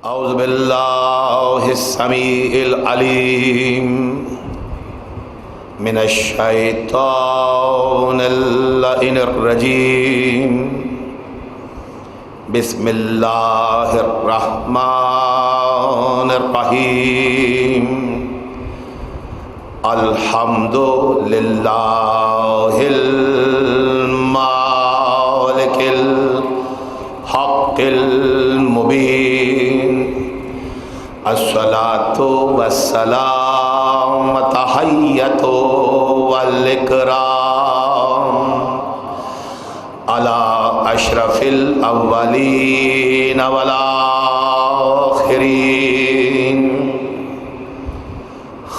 اعوذ باللہ السمیع العلیم من الشیطان اللعین الرجیم بسم اللہ الرحمن الرحیم الحمد للہ المالک الحق المبین الصلاۃ والسلام تحیۃ والاکرام علی اشرف الاولین والآخرین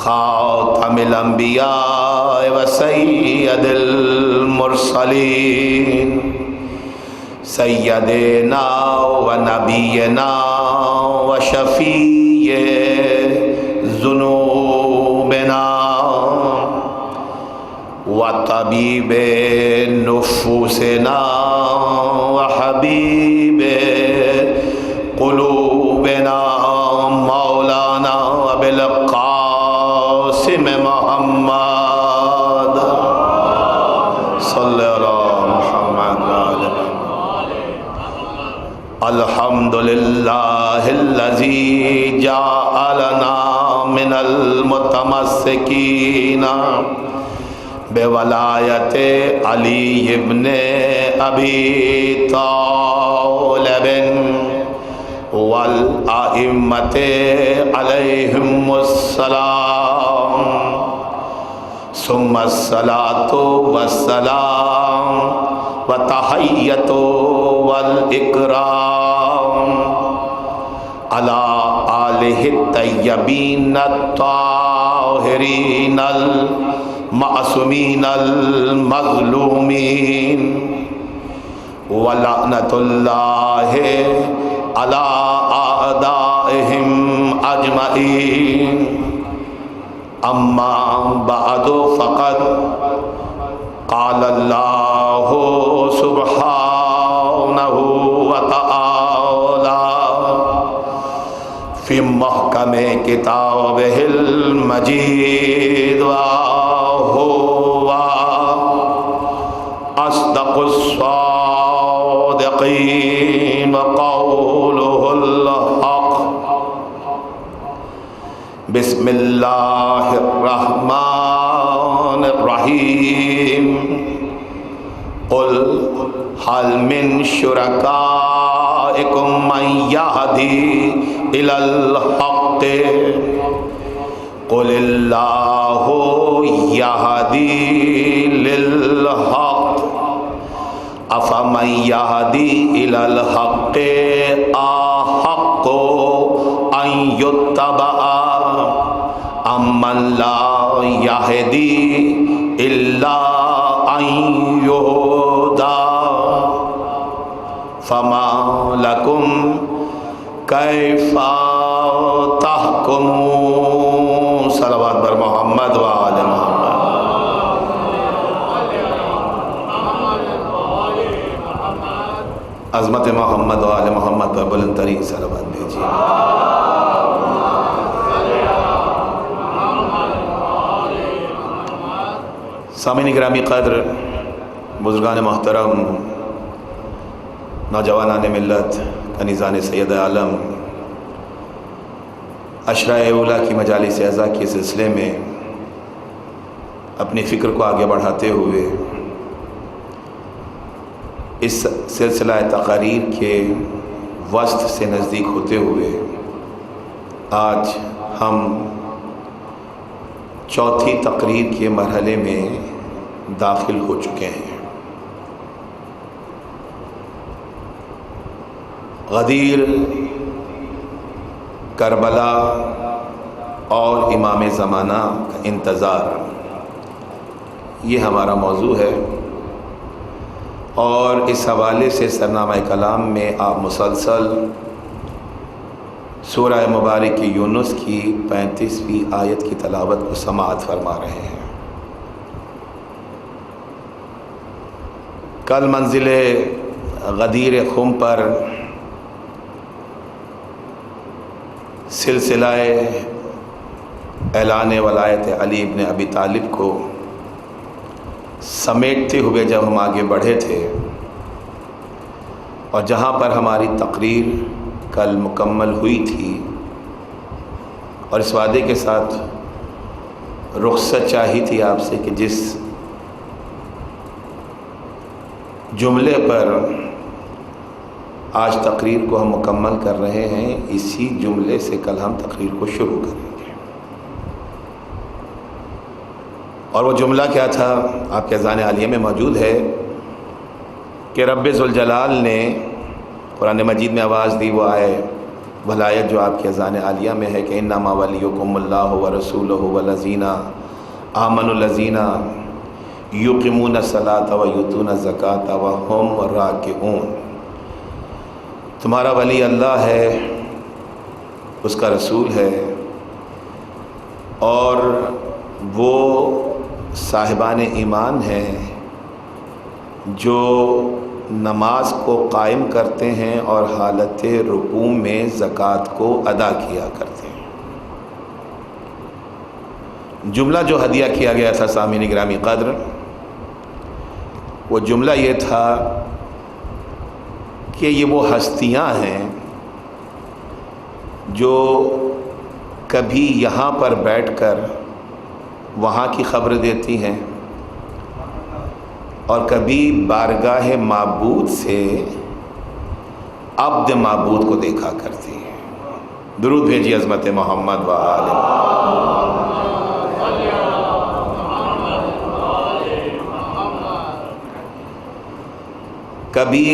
خاتم الانبیاء وسید المرسلین سیدنا و نبینا و شفیع ذنوبنا و طبیب نفوسنا و حبیب قلوبنا مولانا بالقاسم محمد صلی اللہ محمد الحمدللہ الذی جعلنا من المتمسکین بولایت علی ابن ابی طالب والائمۃ علیہم السلام ثم الصلاۃ والسلام وتحیۃ والاکرام علی آلہ الطیبین الطاہرین المعصومین المظلومین ولعنۃ اللہ علی اعدائہم اجمعین اما بعد فقد قال اللہ سبحانہ وتعالی فی محکم کتابہ المجید وہو اصدق الصادقین قولہ الحق بسم اللہ الرحمن الرحیم قل هل من شرکائکم من یہدی الی الحق قل اللہ یہدی للحق افمن یہدی الی الحق احق ان یتبع امن لا یہدی الا ان یہدی فما لکم کیف تحکمون صلوات بر محمد و آل محمد عظمت محمد و آل محمد پر بلند ترین صلوات بھیجیے سامعین گرامی قدر، بزرگان محترم، نوجوانان ملت، کنیزان سید عالم، عشرہ اولیٰ کی مجالس اعزا کے سلسلے میں اپنی فکر کو آگے بڑھاتے ہوئے اس سلسلہ تقاریر کے وسط سے نزدیک ہوتے ہوئے آج ہم چوتھی تقریر کے مرحلے میں داخل ہو چکے ہیں۔ غدیر، کربلا اور امام زمانہ کا انتظار، یہ ہمارا موضوع ہے، اور اس حوالے سے سرنامہ کلام میں آپ مسلسل سورہ مبارک یونس کی 35ویں آیت کی تلاوت کو سماعت فرما رہے ہیں۔ کل منزل غدیر خم پر سلسلہ اعلان ولایت علی ابن ابی طالب کو سمیٹتے ہوئے جب ہم آگے بڑھے تھے اور جہاں پر ہماری تقریر کل مکمل ہوئی تھی اور اس وعدے کے ساتھ رخصت چاہی تھی آپ سے کہ جس جملے پر آج تقریر کو ہم مکمل کر رہے ہیں اسی جملے سے کل ہم تقریر کو شروع کریں گے. اور وہ جملہ کیا تھا آپ کے اذان عالیہ میں موجود ہے کہ رب ذوالجلال نے قرآن مجید میں آواز دی. وہ آئے ولایت جو آپ کے اذان عالیہ میں ہے کہ انما ولیکم اللہ ورسولہ والذین آمنوا الذین یقیمون الصلاۃ ویؤتون الزکاۃ وہم راکعون. تمہارا ولی اللہ ہے، اس کا رسول ہے، اور وہ صاحبان ایمان ہیں جو نماز کو قائم کرتے ہیں اور حالت رکوع میں زکوٰۃ کو ادا کیا کرتے ہیں. جملہ جو ہدیہ کیا گیا تھا سامعین گرامی قدر، وہ جملہ یہ تھا کہ یہ وہ ہستیاں ہیں جو کبھی یہاں پر بیٹھ کر وہاں کی خبر دیتی ہیں اور کبھی بارگاہ معبود سے عبد معبود کو دیکھا کرتی ہیں. درود بھیجیے عظمت محمد و آل محمد. کبھی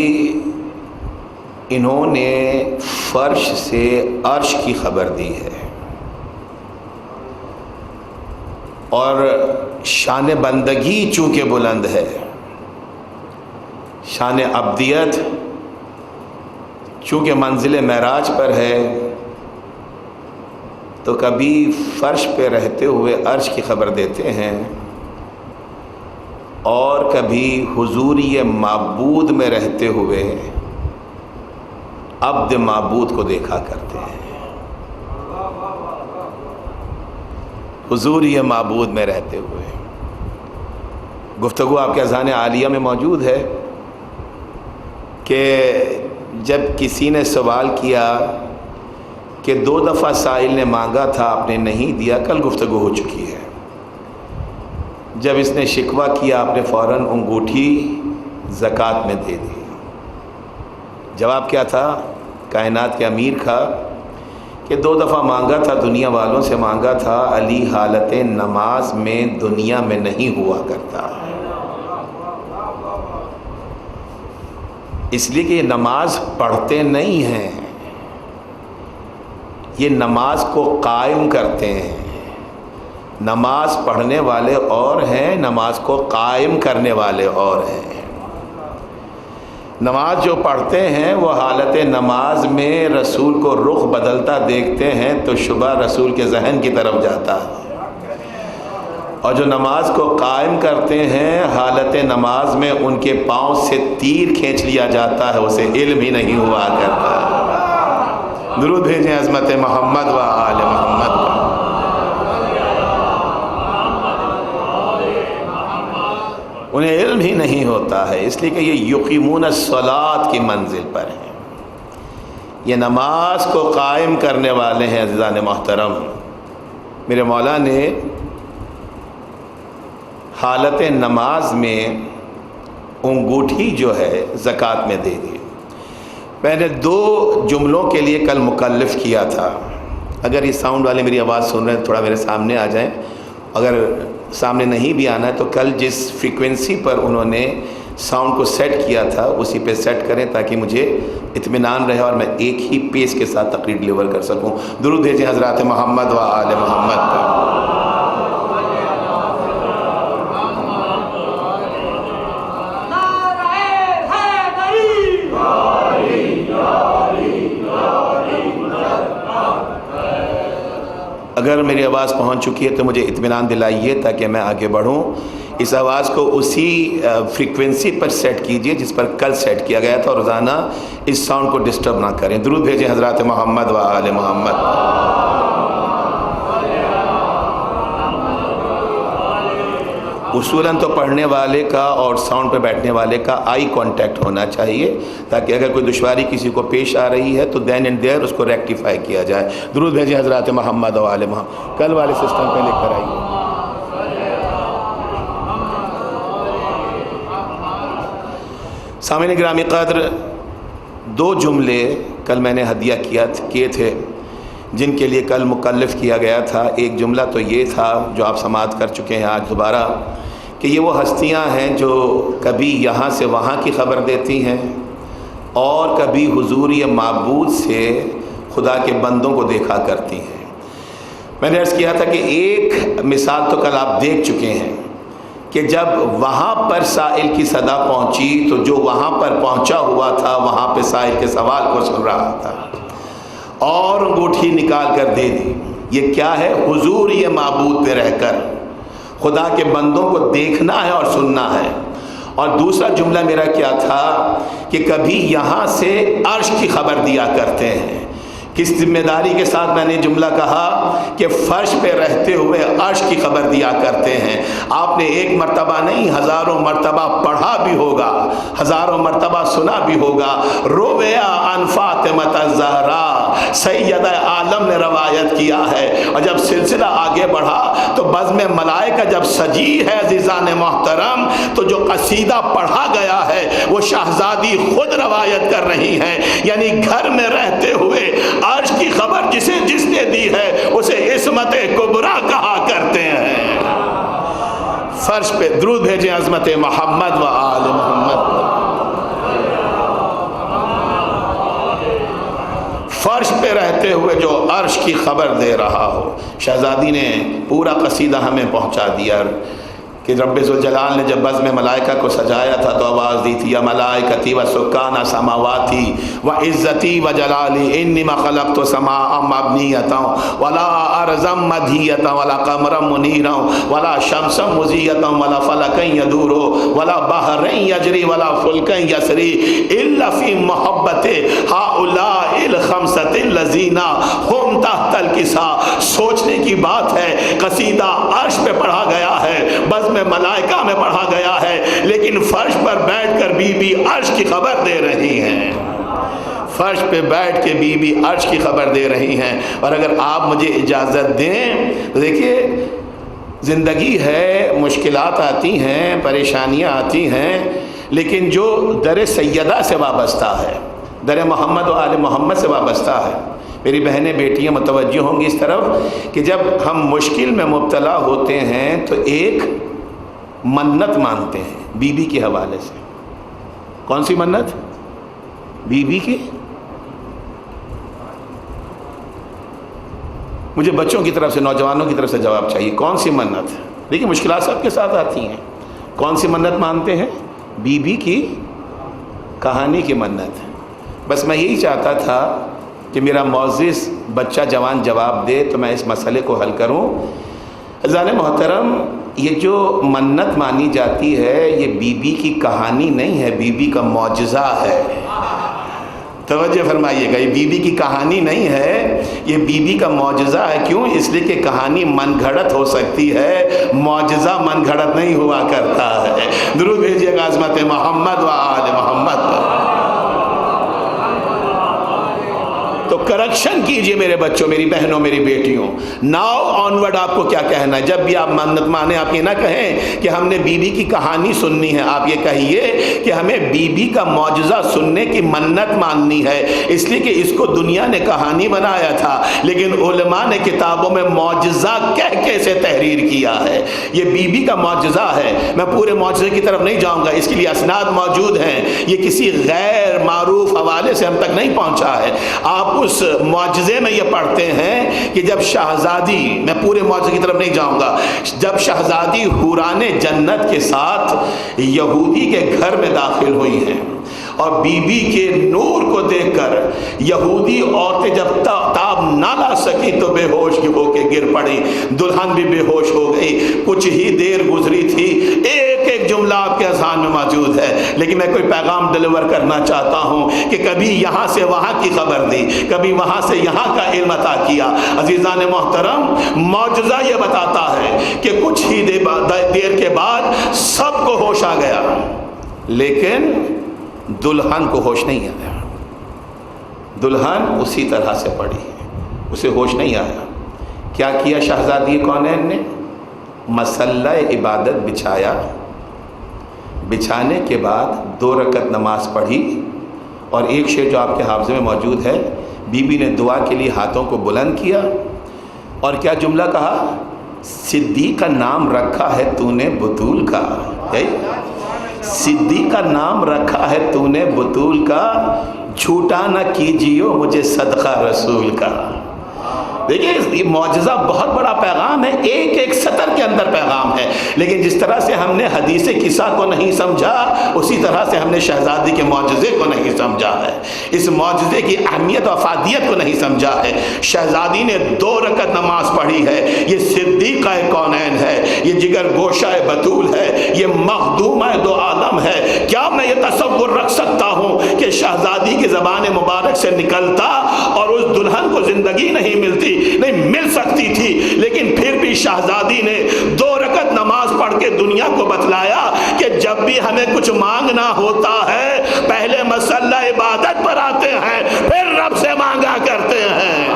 انہوں نے فرش سے عرش کی خبر دی ہے اور شان بندگی چونکہ بلند ہے، شان عبدیت چونکہ منزل معراج پر ہے، تو کبھی فرش پہ رہتے ہوئے عرش کی خبر دیتے ہیں اور کبھی حضوری معبود میں رہتے ہوئے عبد معبود کو دیکھا کرتے ہیں. حضوری معبود میں رہتے ہوئے گفتگو آپ کے اذان عالیہ میں موجود ہے کہ جب کسی نے سوال کیا کہ 2 دفعہ سائل نے مانگا تھا آپ نے نہیں دیا، کل گفتگو ہو چکی ہے. جب اس نے شکوہ کیا آپ نے فوراً انگوٹھی زکوٰۃ میں دے دی. جواب کیا تھا؟ کائنات کے امیر کا کہ 2 دفعہ مانگا تھا، دنیا والوں سے مانگا تھا، علی حالت نماز میں دنیا میں نہیں ہوا کرتا، اس لیے کہ یہ نماز پڑھتے نہیں ہیں، یہ نماز کو قائم کرتے ہیں. نماز پڑھنے والے اور ہیں، نماز کو قائم کرنے والے اور ہیں. نماز جو پڑھتے ہیں وہ حالت نماز میں رسول کو رخ بدلتا دیکھتے ہیں تو شبہ رسول کے ذہن کی طرف جاتا ہے، اور جو نماز کو قائم کرتے ہیں حالت نماز میں ان کے پاؤں سے تیر کھینچ لیا جاتا ہے، اسے علم ہی نہیں ہوا کرتا. درود بھیجیں عظمت محمد و آل محمد. انہیں علم ہی نہیں ہوتا ہے، اس لیے کہ یہ یقیمون الصلاۃ کی منزل پر ہیں، یہ نماز کو قائم کرنے والے ہیں. عزیزان محترم، میرے مولا نے حالت نماز میں انگوٹھی جو ہے زکوٰۃ میں دے دی. میں نے 2 جملوں کے لیے کل مکلف کیا تھا. اگر یہ ساؤنڈ والے میری آواز سن رہے ہیں تھوڑا میرے سامنے آ جائیں، اگر سامنے نہیں بھی آنا ہے تو کل جس فریکوینسی پر انہوں نے ساؤنڈ کو سیٹ کیا تھا اسی پہ سیٹ کریں تاکہ مجھے اطمینان رہے اور میں ایک ہی پیس کے ساتھ تقریر ڈلیور کر سکوں. درود بھیجیں حضرات محمد و آل محمد پر. اگر میری آواز پہنچ چکی ہے تو مجھے اطمینان دلائیے تاکہ میں آگے بڑھوں. اس آواز کو اسی فریکوینسی پر سیٹ کیجئے جس پر کل سیٹ کیا گیا تھا اور روزانہ اس ساؤنڈ کو ڈسٹرب نہ کریں. درود بھیجیں حضرات محمد و آل محمد. اصولاً تو پڑھنے والے کا اور ساؤنڈ پہ بیٹھنے والے کا آئی کانٹیکٹ ہونا چاہیے، تاکہ اگر کوئی دشواری کسی کو پیش آ رہی ہے تو دین اینڈ دیئر اس کو ریکٹیفائی کیا جائے۔ درود بھیجیں حضرات محمد و آل محمد۔ کل والے سسٹم پہ لکھ کر آئیے۔ سامعین گرامی قدر، 2 جملے کل میں نے ہدیہ کیے تھے جن کے لیے کل مکلف کیا گیا تھا۔ ایک جملہ تو یہ تھا جو آپ سماعت کر چکے ہیں آج دوبارہ، کہ یہ وہ ہستیاں ہیں جو کبھی یہاں سے وہاں کی خبر دیتی ہیں اور کبھی حضور معبود سے خدا کے بندوں کو دیکھا کرتی ہیں۔ میں نے عرض کیا تھا کہ ایک مثال تو کل آپ دیکھ چکے ہیں کہ جب وہاں پر سائل کی صدا پہنچی تو جو وہاں پر پہنچا ہوا تھا وہاں پہ سائل کے سوال کو سن رہا تھا اور انگوٹھی نکال کر دے دی۔ یہ کیا ہے؟ حضور معبود پہ رہ کر خدا کے بندوں کو دیکھنا ہے اور سننا ہے۔ اور دوسرا جملہ میرا کیا تھا کہ کبھی یہاں سے عرش کی خبر دیا کرتے ہیں۔ کس ذمہ داری کے ساتھ میں نے جملہ کہا کہ فرش پہ رہتے ہوئے عرش کی خبر دیا کرتے ہیں۔ آپ نے ایک مرتبہ نہیں، ہزاروں مرتبہ پڑھا بھی ہوگا، ہزاروں مرتبہ سنا بھی ہوگا۔ رویا عن فاطمۃ الزہرا، سیدہ عالم نے روایت کیا ہے۔ اور جب سلسلہ آگے بڑھا تو بزم ملائکہ جب سجی ہے عزیزان محترم، تو جو قصیدہ پڑھا گیا ہے وہ شہزادی خود روایت کر رہی ہیں، یعنی گھر میں رہتے ہوئے عرش کی خبر جس نے دی ہے اسے عصمت کبریٰ کہا کرتے ہیں۔ فرش پہ درود بھیجیں عظمت محمد و آل محمد۔ فرش پہ رہتے ہوئے جو عرش کی خبر دے رہا ہو۔ شہزادی نے پورا قصیدہ ہمیں پہنچا دیا کہ رب ذوالجلال نے جب بزم ملائکہ کو سجایا تھا تو آواز دی تھی، یا ملائکتی و سکان سماواتی و عزتی و جلالی انما خلقت سماء مبنیتا ولا ارضا مدھیتا ولا قمرا منیرا ولا شمسا مضیتا ولا فلکا یدور ولا بحرا یجری ولا فلکا یسری الا فی محبت ہؤلاء الخمسۃ الذین هم تحت الکساء۔ سوچنے کی بات ہے، قصیدہ عرش پہ پڑھا گیا ہے، بزم ملائکہ میں پڑھا گیا ہے، لیکن فرش پر بیٹھ کر بی بی عرش کی خبر دے رہی ہیں۔ فرش پہ بیٹھ کے بی بی عرش کی خبر دے رہی ہیں۔ اور اگر آپ مجھے اجازت دیں تو دیکھیے، زندگی ہے، مشکلات آتی ہیں، پریشانیاں آتی ہیں، لیکن جو در سیدہ سے وابستہ ہے، در محمد و آل محمد سے وابستہ ہے، میری بہنیں بیٹیاں متوجہ ہوں گی اس طرف کہ جب ہم مشکل میں مبتلا ہوتے ہیں تو ایک منت مانتے ہیں بی بی کے حوالے سے۔ کون سی منت؟ بی بی کی۔ مجھے بچوں کی طرف سے، نوجوانوں کی طرف سے جواب چاہیے، کون سی منت؟ دیکھیے مشکلات سب کے ساتھ آتی ہیں، کون سی منت مانتے ہیں؟ بی بی کی کہانی کی منت۔ بس میں یہی چاہتا تھا کہ میرا معزز بچہ جوان جواب دے تو میں اس مسئلے کو حل کروں۔ عزیزان محترم، یہ جو منت مانی جاتی ہے یہ بی بی کی کہانی نہیں ہے، بی بی کا معجزہ ہے۔ توجہ فرمائیے گا، یہ بی بی کی کہانی نہیں ہے، یہ بی بی کا معجزہ ہے۔ کیوں؟ اس لیے کہ کہانی من گھڑت ہو سکتی ہے، معجزہ من گھڑت نہیں ہوا کرتا ہے۔ درود بھیجیے گا عظمت محمد و آل محمد پر۔ تو کریکشن کیجئے میرے بچوں، میری بہنوں، میری بیٹیوں۔ ناؤ آنورڈ آپ کو کیا کہنا ہے؟ جب بھی آپ منت مانے، آپ یہ نہ کہیں کہ ہم نے بی بی کی کہانی سننی ہے، آپ یہ کہیے کہ ہمیں بی بی کا معجزہ سننے کی منت ماننی ہے، اس لیے کہ اس کو دنیا نے کہانی بنایا تھا، لیکن علماء نے کتابوں میں معجزہ کہہ کے اسے تحریر کیا ہے۔ یہ بی بی کا معجزہ ہے۔ میں پورے معجزے کی طرف نہیں جاؤں گا، اس کے لیے اسناد موجود ہیں، یہ کسی غیر معروف حوالے سے ہم تک نہیں پہنچا ہے۔ آپ اس معجزے میں یہ پڑھتے ہیں کہ جب شہزادی، میں پورے معجزے کی طرف نہیں جاؤں گا، جب شہزادی حوران جنت کے ساتھ یہودی کے گھر میں داخل ہوئی ہیں اور بی بی کے نور کو دیکھ کر یہودی عورتیں جب تاب نہ لا سکی تو بے ہوش ہو کے گر پڑی، دلہن بھی بے ہوش ہو گئی۔ کچھ ہی دیر گزری تھی، ایک ایک ایک جملہ آپ کے اذہان میں موجود ہے، لیکن میں کوئی پیغام ڈلیور کرنا چاہتا ہوں کہ کبھی یہاں سے وہاں کی خبر دی، کبھی وہاں سے یہاں کا علم عطا کیا۔ عزیزان محترم، معجزہ یہ بتاتا ہے کہ کچھ ہی دیر کے بعد سب کو ہوش آ گیا، لیکن دلہن کو ہوش نہیں آیا۔ دلہن اسی طرح سے پڑی، اسے ہوش نہیں آیا۔ کیا کیا شہزادی کونین نے؟ مسلح عبادت بچھایا، بچھانے کے بعد 2 رکعت نماز پڑھی، اور ایک شعر جو آپ کے حافظے میں موجود ہے، بی بی نے دعا کے لیے ہاتھوں کو بلند کیا اور کیا جملہ کہا؟ صدیق کا نام رکھا ہے تو نے بطول کا، صدیق کا نام رکھا ہے تو نے بطول کا، جھوٹا نہ کیجیو مجھے صدقہ رسول کا۔ دیکھیں یہ معجزہ بہت بڑا پیغام ہے، ایک ایک سطر کے اندر پیغام ہے، لیکن جس طرح سے ہم نے حدیث قصہ کو نہیں سمجھا، اسی طرح سے ہم نے شہزادی کے معجزے کو نہیں سمجھا ہے، اس معجزے کی اہمیت و افادیت کو نہیں سمجھا ہے۔ شہزادی نے 2 رکعت نماز پڑھی ہے، یہ صدیقہ کونین ہے، یہ جگر گوشہ بطول ہے، یہ مخدومہ 2 عالم ہے۔ کیا میں یہ تصور رکھ سکتا ہوں کہ شہزادی کی زبان مبارک سے نکلتا اور اس دلہن کو زندگی نہیں ملتی؟ نہیں مل سکتی تھی، لیکن پھر بھی شہزادی نے 2 رکعت نماز پڑھ کے دنیا کو بتلایا کہ جب بھی ہمیں کچھ مانگنا ہوتا ہے پہلے مسلح عبادت پر آتے ہیں، پھر رب سے مانگا کرتے ہیں۔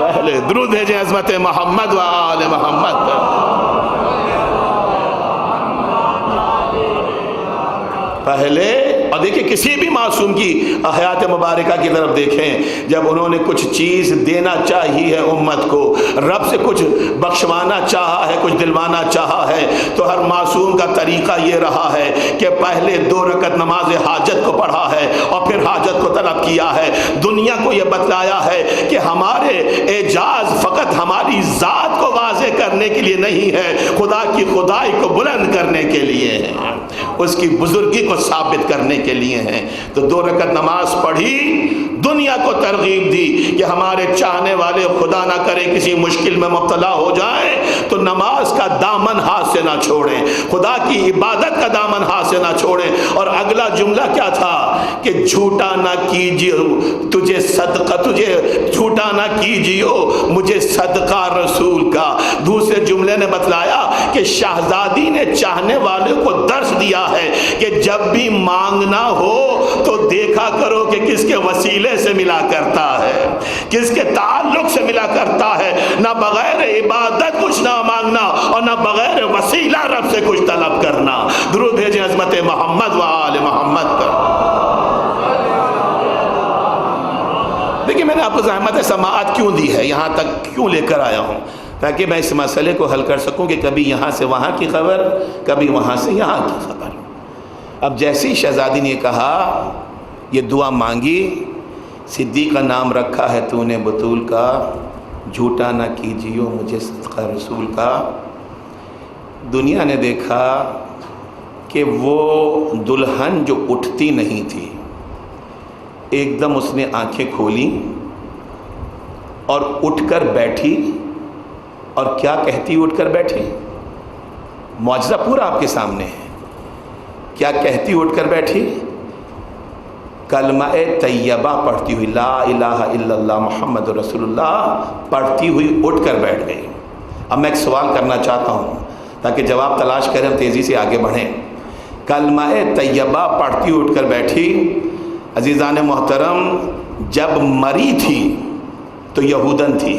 پہلے درود بھیجیں عظمت محمد و آل محمد پہلے۔ اور دیکھیں کسی بھی معصوم کی حیات مبارکہ کی طرف دیکھیں، جب انہوں نے کچھ چیز دینا چاہی ہے امت کو، رب سے کچھ بخشوانا چاہا ہے، کچھ دلوانا چاہا ہے، تو ہر معصوم کا طریقہ یہ رہا ہے کہ پہلے 2 رکعت نماز حاجت کو پڑھا ہے اور پھر حاجت کو طلب کیا ہے۔ دنیا کو یہ بتلایا ہے کہ ہمارے اعجاز فقط ہماری ذات کو واضح کرنے کے لیے نہیں ہے، خدا کی خدائی کو بلند کرنے کے لیے ہے، اس کی بزرگی کو ثابت کرنے کے لیے ہیں۔ تو 2 رکعت نماز پڑھی، دنیا کو ترغیب دی کہ ہمارے چاہنے والے خدا نہ کرے کسی مشکل میں مبتلا ہو جائیں تو نماز کا دامن ہاتھ سے نہ چھوڑیں، خدا کی عبادت کا دامن ہاتھ سے نہ چھوڑیں۔ اور اگلا جملہ کیا تھا کہ جھوٹا نہ کیجیو تجھے صدقہ، تجھے جھوٹا نہ کیجیو مجھے صدقہ رسول کا۔ دوسرے جملے نے بتلایا کہ شہزادی نے چاہنے والے کو درس دیا ہے کہ جب بھی مانگنا ہو تو دیکھا کرو کہ کس کے وسیلے سے ملا کرتا ہے، کس کے تعلق سے ملا کرتا ہے، نہ بغیر عبادت کچھ نہ مانگنا اور نہ بغیر وسیلہ رب سے کچھ طلب کرنا۔ درود بھیجیں عظمت محمد و آل محمد پر۔ دیکھیں میں نے آپ کو زحمت سماعت کیوں دی ہے، یہاں تک کیوں لے کر آیا ہوں، تاکہ میں اس مسئلے کو حل کر سکوں کہ کبھی یہاں سے وہاں کی خبر، کبھی وہاں سے یہاں کی خبر۔ اب جیسی شہزادی نے کہا، یہ دعا مانگی، صدیق کا نام رکھا ہے تو نے بطول کا، جھوٹا نہ کیجیو مجھے صدقہ رسول کا، دنیا نے دیکھا کہ وہ دلہن جو اٹھتی نہیں تھی، ایک دم اس نے آنکھیں کھولی اور اٹھ کر بیٹھی، اور کیا کہتی اٹھ کر بیٹھی؟ معجزہ پورا آپ کے سامنے ہے۔ کیا کہتی اٹھ کر بیٹھی؟ کلمہ طیبہ پڑھتی ہوئی، لا الہ الا اللہ محمد رسول اللہ پڑھتی ہوئی اٹھ کر بیٹھ گئی۔ اب میں ایک سوال کرنا چاہتا ہوں تاکہ جواب تلاش کریں، ہم تیزی سے آگے بڑھیں۔ کلمہ طیبہ پڑھتی اٹھ کر بیٹھی۔ عزیزان محترم، جب مری تھی تو یہودن تھی،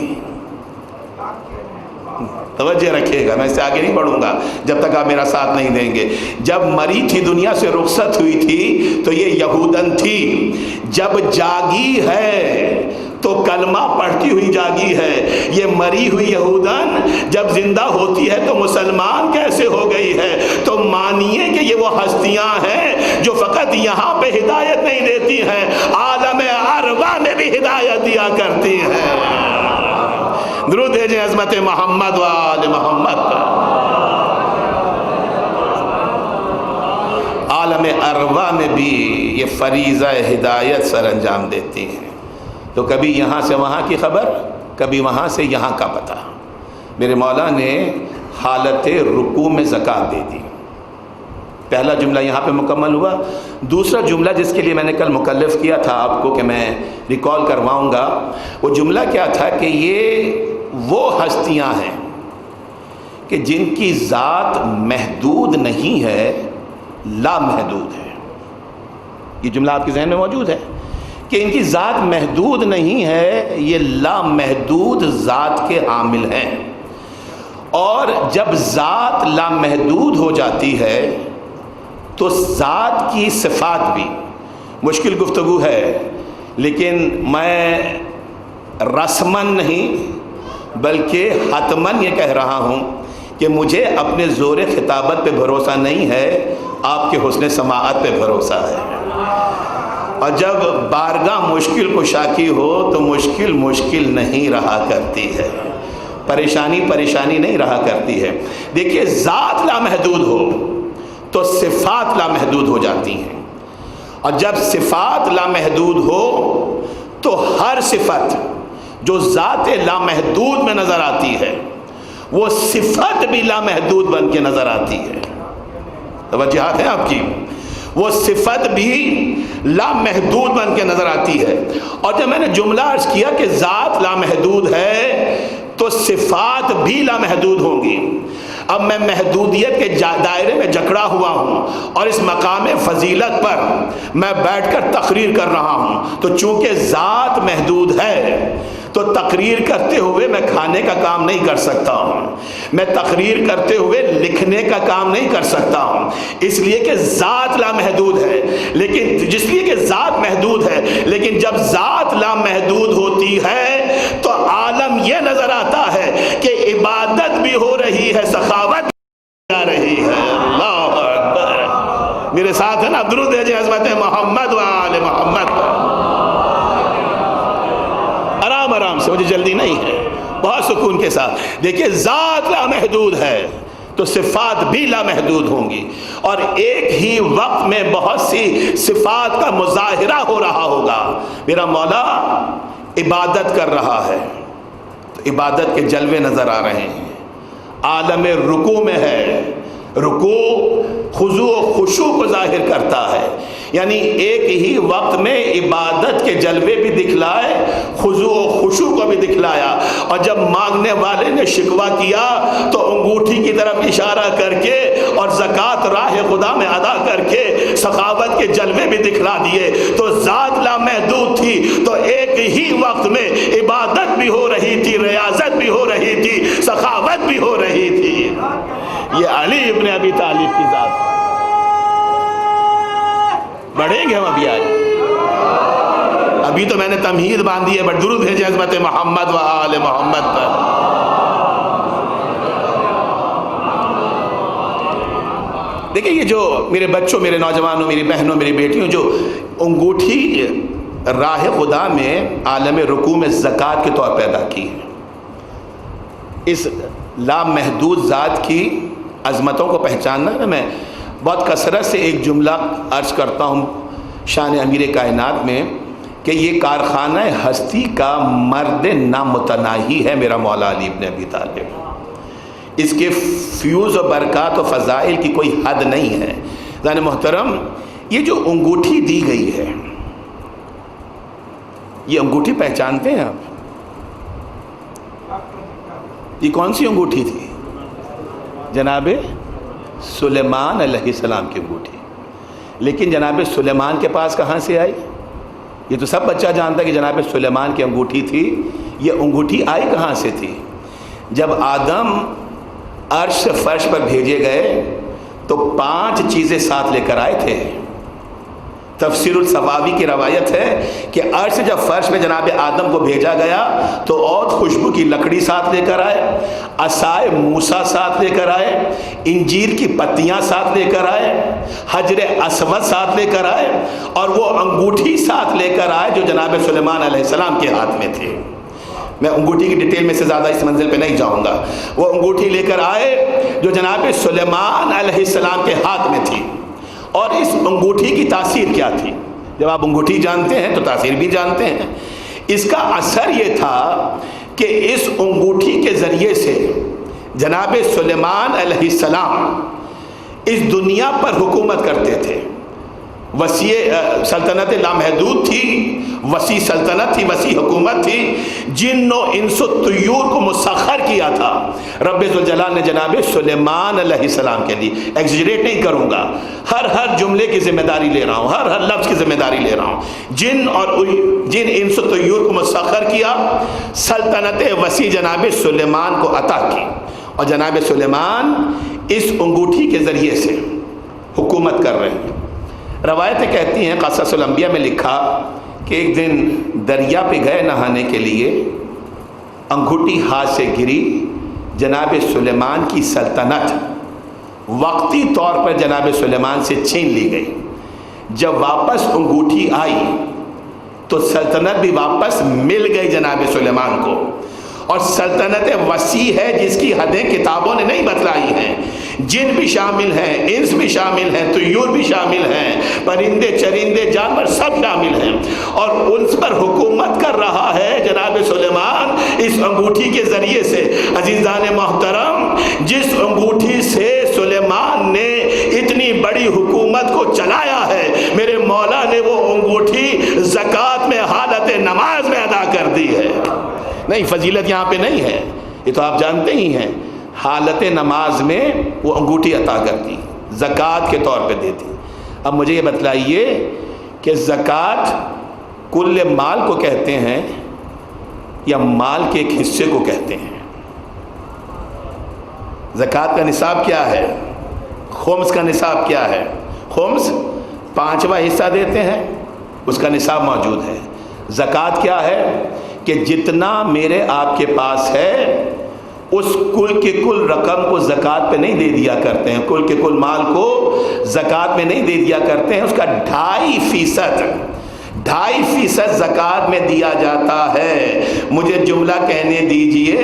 توجہ رکھیے گا، میں اس سے آگے نہیں بڑھوں گا جب تک آپ میرا ساتھ نہیں دیں گے۔ جب مری تھی، دنیا سے رخصت ہوئی تھی تو یہ یہودن تھی، جب جاگی ہے تو کلمہ پڑھتی ہوئی جاگی ہے۔ یہ مری ہوئی یہودن جب زندہ ہوتی ہے تو مسلمان کیسے ہو گئی ہے؟ تو مانیے کہ یہ وہ ہستیاں ہیں جو فقط یہاں پہ ہدایت نہیں دیتی ہیں، عالم ارواح میں بھی ہدایت دیا کرتی ہیں۔ درود بھیجیں عظمت محمد و آل محمد پر۔ عالم ارواح میں بھی یہ فریضہ ہدایت سر انجام دیتی ہیں۔ تو کبھی یہاں سے وہاں کی خبر، کبھی وہاں سے یہاں کا پتہ۔ میرے مولا نے حالت رکوع میں زکوٰۃ دے دی۔ پہلا جملہ یہاں پہ مکمل ہوا۔ دوسرا جملہ جس کے لیے میں نے کل مکلف کیا تھا آپ کو کہ میں ریکال کرواؤں گا، وہ جملہ کیا تھا کہ یہ وہ ہستیاں ہیں کہ جن کی ذات محدود نہیں ہے، لامحدود ہے۔ یہ جملہ آپ کے ذہن میں موجود ہے کہ ان کی ذات محدود نہیں ہے، یہ لامحدود ذات کے حامل ہیں۔ اور جب ذات لامحدود ہو جاتی ہے تو ذات کی صفات بھی، مشکل گفتگو ہے لیکن میں رسماً نہیں بلکہ حتماً یہ کہہ رہا ہوں کہ مجھے اپنے زور خطابت پہ بھروسہ نہیں ہے، آپ کے حسن سماعت پہ بھروسہ ہے۔ اور جب بارگاہ مشکل کشا ہو تو مشکل نہیں رہا کرتی ہے، پریشانی نہیں رہا کرتی ہے۔ دیکھیے، ذات لامحدود ہو تو صفات لامحدود ہو جاتی ہیں، اور جب صفات لامحدود ہو تو ہر صفت جو ذات لامحدود میں نظر آتی ہے وہ صفت بھی لامحدود بن کے نظر آتی ہے۔ توجہات ہیں آپ کی؟ وہ صفت بھی لامحدود بن کے نظر آتی ہے۔ اور جب میں نے جملہ عرض کیا کہ ذات لامحدود ہے تو صفات بھی لامحدود ہوں گی۔ اب میں محدودیت کے دائرے میں جکڑا ہوا ہوں اور اس مقام فضیلت پر میں بیٹھ کر تقریر کر رہا ہوں، تو چونکہ ذات محدود ہے تو تقریر کرتے ہوئے میں کھانے کا کام نہیں کر سکتا ہوں، میں تقریر کرتے ہوئے لکھنے کا کام نہیں کر سکتا ہوں، اس لیے کہ ذات لامحدود ہے۔ لیکن جس لیے کہ ذات محدود ہے، لیکن جب ذات لامحدود ہوتی ہے تو عالم یہ نظر آتا ہے کہ عبادت بھی ہو رہی ہے، سخاوت بھی آ رہی ہے۔ اللہ اکبر! میرے ساتھ ہے نا؟ درود بھیجیں حضرت محمد و آل محمد۔ آرام سے، مجھے جلدی نہیں ہے، بہت سکون کے ساتھ دیکھیے، ذات لامحدود ہے تو صفات بھی لامحدود ہوں گی، اور ایک ہی وقت میں بہت سی صفات کا مظاہرہ ہو رہا ہوگا۔ میرا مولا عبادت کر رہا ہے تو عبادت کے جلوے نظر آ رہے ہیں، عالم رکوع میں ہے، رکوع خضوع و خشوع کو ظاہر کرتا ہے، یعنی ایک ہی وقت میں عبادت کے جلوے بھی دکھلائے، خضوع و خشوع کو بھی دکھلایا۔ اور جب مانگنے والے نے شکوہ کیا تو انگوٹھی کی طرف اشارہ کر کے اور زکوٰۃ راہ خدا میں ادا کر کے سخاوت کے جلوے بھی دکھلا دیے۔ تو ذات لامحدود تھی تو ایک ہی وقت میں عبادت بھی ہو رہی تھی، ریاضت بھی ہو رہی تھی، سخاوت بھی ہو رہی تھی۔ یہ علی ابن ابی طالب کی ذات۔ بڑھیں گے ہم ابھی تو میں نے تمہید باندھی ہے، بٹ درود بھیجیں حضرت محمد و آل محمد پر۔ دیکھیں، یہ جو میرے بچوں، میرے نوجوانوں، میری بہنوں، میری بیٹیوں، جو انگوٹھی راہ خدا میں عالم رکوع میں زکوٰۃ کے طور پیدا کی ہے، اس لامحدود ذات کی عظمتوں کو پہچاننا ہے۔ میں بہت کثرت سے ایک جملہ عرض کرتا ہوں شان امیر کائنات میں کہ یہ کارخانہ ہستی کا مرد نامتناہی ہے میرا مولا علی ابن ابی طالب۔ اس کے فیوز و برکات و فضائل کی کوئی حد نہیں ہے۔ ذہن محترم، یہ جو انگوٹھی دی گئی ہے، یہ انگوٹھی پہچانتے ہیں آپ؟ یہ کون سی انگوٹھی تھی؟ جناب سلیمان علیہ السلام کی انگوٹھی۔ لیکن جناب سلیمان کے پاس کہاں سے آئی؟ یہ تو سب بچہ جانتا ہے کہ جناب سلیمان کی انگوٹھی تھی۔ یہ انگوٹھی آئی کہاں سے تھی؟ جب آدم عرش سے فرش پر بھیجے گئے تو 5 چیزیں ساتھ لے کر آئے تھے۔ تفسیر الصفاوی کی روایت ہے کہ عرش سے جب فرش میں جناب آدم کو بھیجا گیا تو عود خوشبو کی لکڑی ساتھ لے کر آئے، عصائے موسیٰ ساتھ لے کر آئے، انجیر کی پتیاں ساتھ لے کر آئے، حجر اسود ساتھ لے کر آئے، اور وہ انگوٹھی ساتھ لے کر آئے جو جناب سلیمان علیہ السلام کے ہاتھ میں تھی۔ میں انگوٹھی کی ڈیٹیل میں سے زیادہ اس منزل پہ نہیں جاؤں گا۔ وہ انگوٹھی لے کر آئے جو جناب سلیمان علیہ السلام کے ہاتھ میں تھی۔ اور اس انگوٹھی کی تاثیر کیا تھی؟ جب آپ انگوٹھی جانتے ہیں تو تاثیر بھی جانتے ہیں۔ اس کا اثر یہ تھا کہ اس انگوٹھی کے ذریعے سے جناب سلیمان علیہ السلام اس دنیا پر حکومت کرتے تھے. وسیع سلطنت لامحدود تھی، وسیع سلطنت تھی، وسیع حکومت تھی. جن و انس و طیور کو مسخر کیا تھا رب ذوالجلال نے جناب سلیمان علیہ السلام کے لیے. ایگزیجریٹ نہیں کروں گا، ہر جملے کی ذمہ داری لے رہا ہوں، ہر لفظ کی ذمہ داری لے رہا ہوں. جن انس و طیور کو مسخر کیا، سلطنت وسیع جناب سلیمان کو عطا کی. اور جناب سلیمان اس انگوٹھی کے ذریعے سے حکومت کر رہے ہیں. روایتیں کہتی ہیں، قصص الانبیاء میں لکھا کہ ایک دن دریا پہ گئے نہانے کے لیے، انگوٹھی ہاتھ سے گری، جناب سلیمان کی سلطنت وقتی طور پر جناب سلیمان سے چھین لی گئی. جب واپس انگوٹھی آئی تو سلطنت بھی واپس مل گئی جناب سلیمان کو. اور سلطنت وسیع ہے جس کی حدیں کتابوں نے نہیں بتلائی ہیں. جن بھی شامل ہیں، انس بھی شامل ہیں، طیور بھی شامل ہیں، پرندے چرندے جانور سب شامل ہیں. اور ان پر حکومت کر رہا ہے جناب سلیمان اس انگوٹھی کے ذریعے سے. عزیزان محترم، جس انگوٹھی سے سلیمان نے اتنی بڑی حکومت کو چلایا ہے، میرے مولا نے وہ انگوٹھی زکوٰۃ میں حالت نماز میں ادا کر دی ہے. نہیں، فضیلت یہاں پہ نہیں ہے، یہ تو آپ جانتے ہی ہیں. حالت نماز میں وہ انگوٹھی عطا کرتی، زکوٰۃ کے طور پہ دیتی. اب مجھے یہ بتلائیے کہ زکوٰۃ کل مال کو کہتے ہیں یا مال کے ایک حصے کو کہتے ہیں؟ زکوٰۃ کا نصاب کیا ہے؟ خمس کا نصاب کیا ہے؟ خمس 5واں حصہ دیتے ہیں، اس کا نصاب موجود ہے. زکوٰۃ کیا ہے کہ جتنا میرے آپ کے پاس ہے اس کل کے کل رقم کو زکوٰۃ پہ نہیں دے دیا کرتے ہیں، کل کے کل مال کو زکوٰۃ میں نہیں دے دیا کرتے ہیں. اس کا 2.5% زکوٰۃ میں دیا جاتا ہے. مجھے جملہ کہنے دیجئے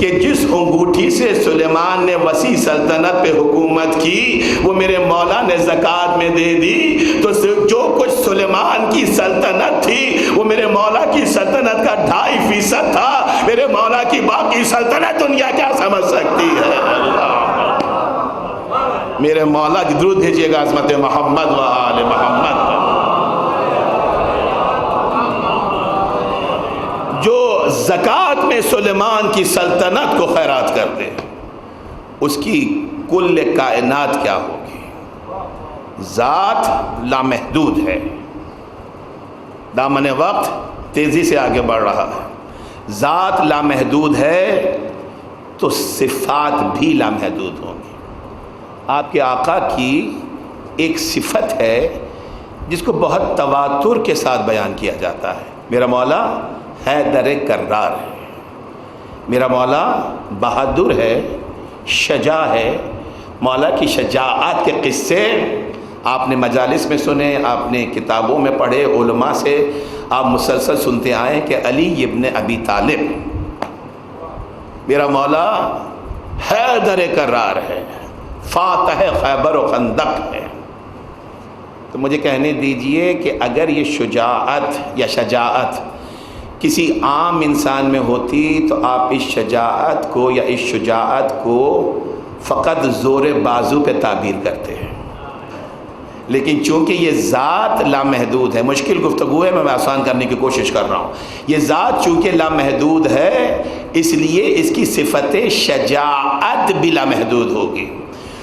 کہ جس انگوٹھی سے سلیمان نے وسیع سلطنت پہ حکومت کی وہ میرے مولا نے زکوٰۃ میں دے دی، تو جو کچھ سلیمان کی سلطنت تھی وہ میرے مولا کی سلطنت کا 2.5% تھا. میرے مولا کی باقی سلطنت دنیا کیا سمجھ سکتی ہے؟ میرے مولا کی درود بھیجیے گا عظمت محمد و آل محمد. جو زکوٰۃ میں سلیمان کی سلطنت کو خیرات کر دے اس کی کل کائنات کیا ہوگی؟ ذات لامحدود ہے، دامن وقت تیزی سے آگے بڑھ رہا ہے. ذات لامحدود ہے تو صفات بھی لامحدود ہوں گی. آپ کے آقا کی ایک صفت ہے جس کو بہت تواتر کے ساتھ بیان کیا جاتا ہے. میرا مولا حیدر کرار ہے، میرا مولا بہادر ہے، شجاع ہے. مولا کی شجاعت کے قصے آپ نے مجالس میں سنے، آپ نے کتابوں میں پڑھے، علماء سے آپ مسلسل سنتے آئے کہ علی ابن ابی طالب میرا مولا حیدر کرار ہے، فاتح خیبر و خندق ہے. تو مجھے کہنے دیجئے کہ اگر یہ شجاعت یا شجاعت کسی عام انسان میں ہوتی تو آپ اس شجاعت کو یا اس شجاعت کو فقط زور بازو پہ تعبیر کرتے ہیں. لیکن چونکہ یہ ذات لامحدود ہے، مشکل گفتگو ہے، میں آسان کرنے کی کوشش کر رہا ہوں. یہ ذات چونکہ لامحدود ہے اس لیے اس کی صفت شجاعت بھی لامحدود ہوگی،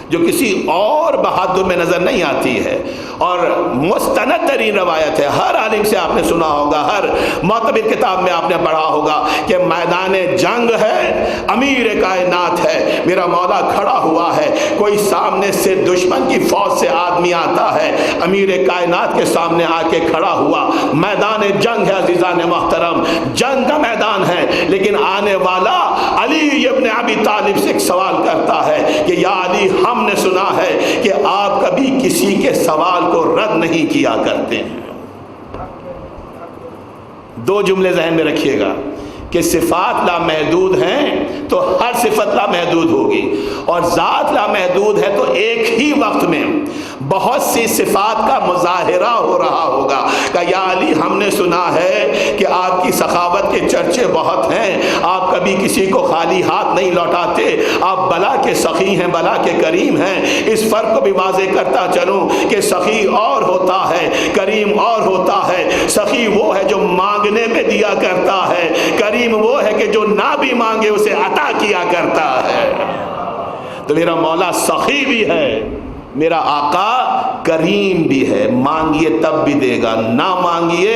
جو کسی اور بہادر میں نظر نہیں آتی ہے. اور مستند ترین روایت ہے، ہر عالم سے آپ نے سنا ہوگا، ہر معتبر کتاب میں آپ نے پڑھا ہوگا کہ میدان جنگ ہے، امیر کائنات ہے، میرا مولا کھڑا ہوا ہے، کوئی سامنے سے دشمن کی فوج سے آدمی آتا ہے، امیر کائنات کے سامنے آ کے کھڑا ہوا. میدان جنگ ہے عزیزان محترم، جنگ کا میدان ہے، لیکن آنے والا علی ابن ابی طالب سے ایک سوال کرتا ہے کہ یا علی، ہم نے سنا ہے کہ آپ کبھی کسی کے سوال کو رد نہیں کیا کرتے ہیں. 2 جملے ذہن میں رکھیے گا. کہ صفات لامحدود ہیں تو ہر صفت لامحدود ہوگی، اور ذات لامحدود ہے تو ایک ہی وقت میں بہت سی صفات کا مظاہرہ ہو رہا ہوگا کہ یا علی ہم نے سنا ہے کہ آپ کی سخاوت کے چرچے بہت ہیں، آپ کبھی کسی کو خالی ہاتھ نہیں لوٹاتے، آپ بلا کے سخی ہیں بلا کے کریم ہیں۔ اس فرق کو بھی واضح کرتا چلوں کہ سخی اور ہوتا ہے کریم اور ہوتا ہے۔ سخی وہ ہے جو مانگنے میں دیا کرتا ہے، کریم وہ ہے کہ جو نہ بھی مانگے اسے عطا کیا کرتا ہے۔ تو میرا مولا سخی بھی ہے، میرا آقا کریم بھی ہے، مانگیے تب بھی دے گا، نہ مانگیے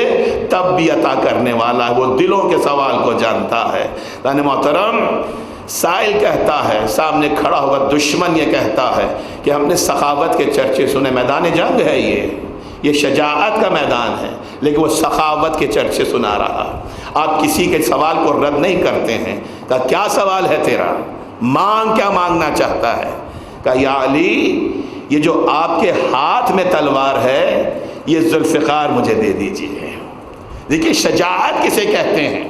تب بھی عطا کرنے والا ہے، وہ دلوں کے سوال کو جانتا ہے۔ یعنی محترم سائل کہتا ہے، سامنے کھڑا ہوا دشمن یہ کہتا ہے کہ ہم نے سخاوت کے چرچے سنے، میدان جنگ ہے یہ شجاعت کا میدان ہے، لیکن وہ سخاوت کے چرچے سنا رہا۔ آپ کسی کے سوال کو رد نہیں کرتے ہیں، کہا کیا سوال ہے تیرا، مانگ کیا مانگنا چاہتا ہے؟ کہا یا علی یہ جو آپ کے ہاتھ میں تلوار ہے یہ ذوالفقار مجھے دے دیجیے۔ دیکھیے شجاعت کسے کہتے ہیں،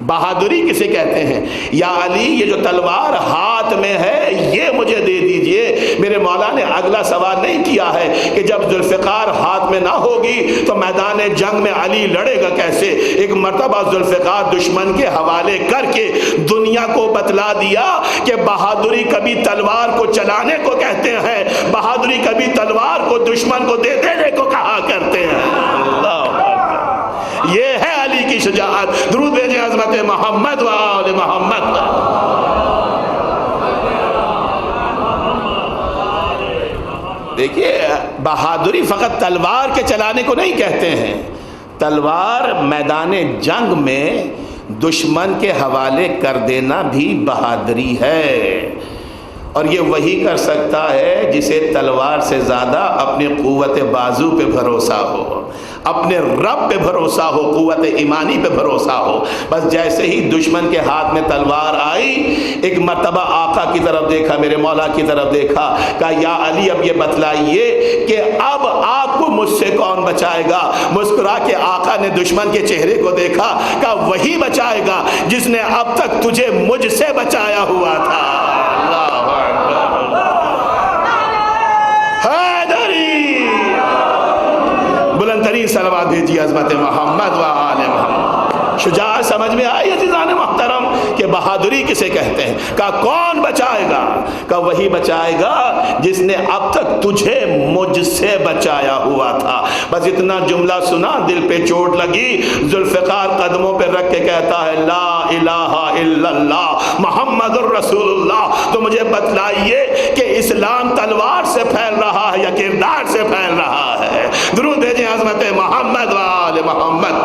بہادری کسے کہتے ہیں؟ یا علی یہ جو تلوار ہاتھ میں ہے یہ مجھے دے دیجئے۔ میرے مولا نے اگلا سوال نہیں کیا ہے کہ جب ذوالفقار ہاتھ میں نہ ہوگی تو میدان جنگ میں علی لڑے گا کیسے؟ ایک مرتبہ ذوالفقار دشمن کے حوالے کر کے دنیا کو بتلا دیا کہ بہادری کبھی تلوار کو چلانے کو کہتے ہیں، بہادری کبھی تلوار کو دشمن کو دے دینے کو کہا کرتے ہیں۔ اللہ یہ ہے علی کی شجاعت۔ درود بھیجیں عظمت محمد و آل محمد۔ دیکھیے بہادری فقط تلوار کے چلانے کو نہیں کہتے ہیں، تلوار میدان جنگ میں دشمن کے حوالے کر دینا بھی بہادری ہے، اور یہ وہی کر سکتا ہے جسے تلوار سے زیادہ اپنی قوت بازو پہ بھروسہ ہو، اپنے رب پہ بھروسہ ہو، قوت ایمانی پہ بھروسہ ہو۔ بس جیسے ہی دشمن کے ہاتھ میں تلوار آئی، ایک مرتبہ آقا کی طرف دیکھا، میرے مولا کی طرف دیکھا، کہا یا علی اب یہ بتلائیے کہ اب آپ کو مجھ سے کون بچائے گا؟ مسکرا کے آقا نے دشمن کے چہرے کو دیکھا، کہا وہی بچائے گا جس نے اب تک تجھے مجھ سے بچایا ہوا تھا۔ بلند ترین صلوات بھیجیے عظمت محمد و آل محمد۔ شجاعت سمجھ میں آئی عزیزان محترم کہ بہادری کسے کہتے ہیں؟ کہا کون بچائے گا؟ کہا وہی بچائے گا جس نے اب تک تجھے مجھ سے بچایا ہوا تھا۔ بس اتنا جملہ سنا دل پہ چوٹ لگی، ذوالفقار قدموں پہ رکھ کے کہتا ہے لا الہ الا اللہ محمد الرسول اللہ۔ تو مجھے بتلائیے کہ اسلام تلوار سے پھیل رہا ہے یا کردار سے پھیل رہا ہے؟ درود بھیجیں عظمت محمد و آل محمد۔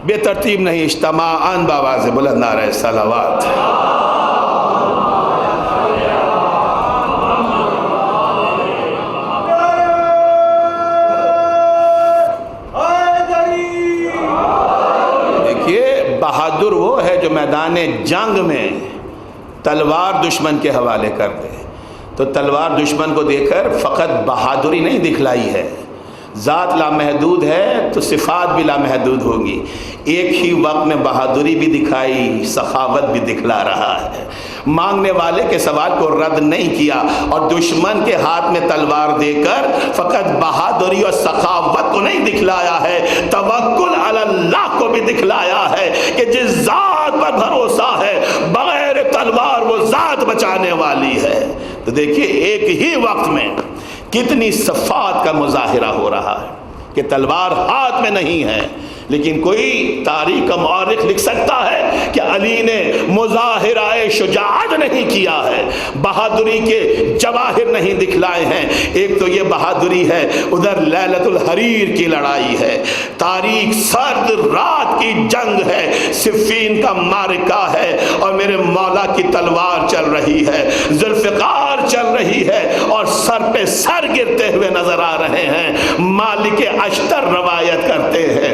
بے ترتیب نہیں، اجتماعاً بآواز بلند نعرہ صلوات۔ دیکھیے بہادر وہ ہے جو میدان جنگ میں تلوار دشمن کے حوالے کر دے۔ تو تلوار دشمن کو دے کر فقط بہادری نہیں دکھلائی ہے، ذات لامحدود ہے تو صفات بھی لامحدود ہوگی۔ ایک ہی وقت میں بہادری بھی دکھائی، سخاوت بھی دکھلا رہا ہے، مانگنے والے کے سوال کو رد نہیں کیا، اور دشمن کے ہاتھ میں تلوار دے کر فقط بہادری اور سخاوت کو نہیں دکھلایا ہے، توکل علی اللہ کو بھی دکھلایا ہے کہ جس ذات پر بھروسہ ہے بغیر تلوار وہ ذات بچانے والی ہے۔ تو دیکھیے ایک ہی وقت میں کتنی صفات کا مظاہرہ ہو رہا ہے کہ تلوار ہاتھ میں نہیں ہے، لیکن کوئی تاریخ کا مورخ لکھ سکتا ہے کہ علی نے مظاہرہ شجاعت نہیں کیا ہے، بہادری کے جواہر نہیں دکھلائے ہیں۔ ایک تو یہ بہادری ہے، ادھر لیلۃ الحریر کی لڑائی ہے، تاریخ سرد رات کی جنگ ہے، صفین کا معرکہ ہے، اور میرے مولا کی تلوار چل رہی ہے، ذوالفقار چل رہی ہے، اور سر پہ سر گرتے ہوئے نظر آ رہے ہیں۔ مالک اشتر روایت کرتے ہیں،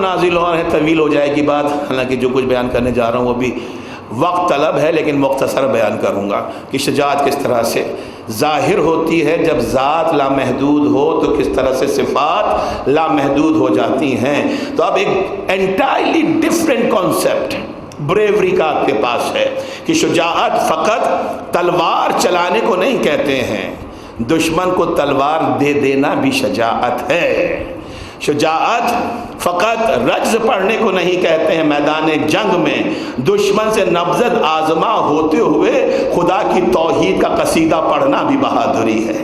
منازل اور ہیں، طویل ہو جائے گی بات، حالانکہ جو کچھ بیان کرنے جا رہا ہوں وہ بھی وقت طلب ہے، لیکن مختصر بیان کروں گا کہ شجاعت کس طرح سے ظاہر ہوتی ہے جب ذات لامحدود ہو، تو کس طرح سے صفات لامحدود ہو جاتی ہیں۔ تو اب ایک انٹائرلی ڈفرینٹ کانسیپٹ بریوری کا آپ کے پاس ہے کہ شجاعت فقط تلوار چلانے کو نہیں کہتے ہیں، دشمن کو تلوار دے دینا بھی شجاعت ہے۔ شجاعت فقط رجز پڑھنے کو نہیں کہتے ہیں، میدان جنگ میں دشمن سے نبض آزما ہوتے ہوئے خدا کی توحید کا قصیدہ پڑھنا بھی بہادری ہے،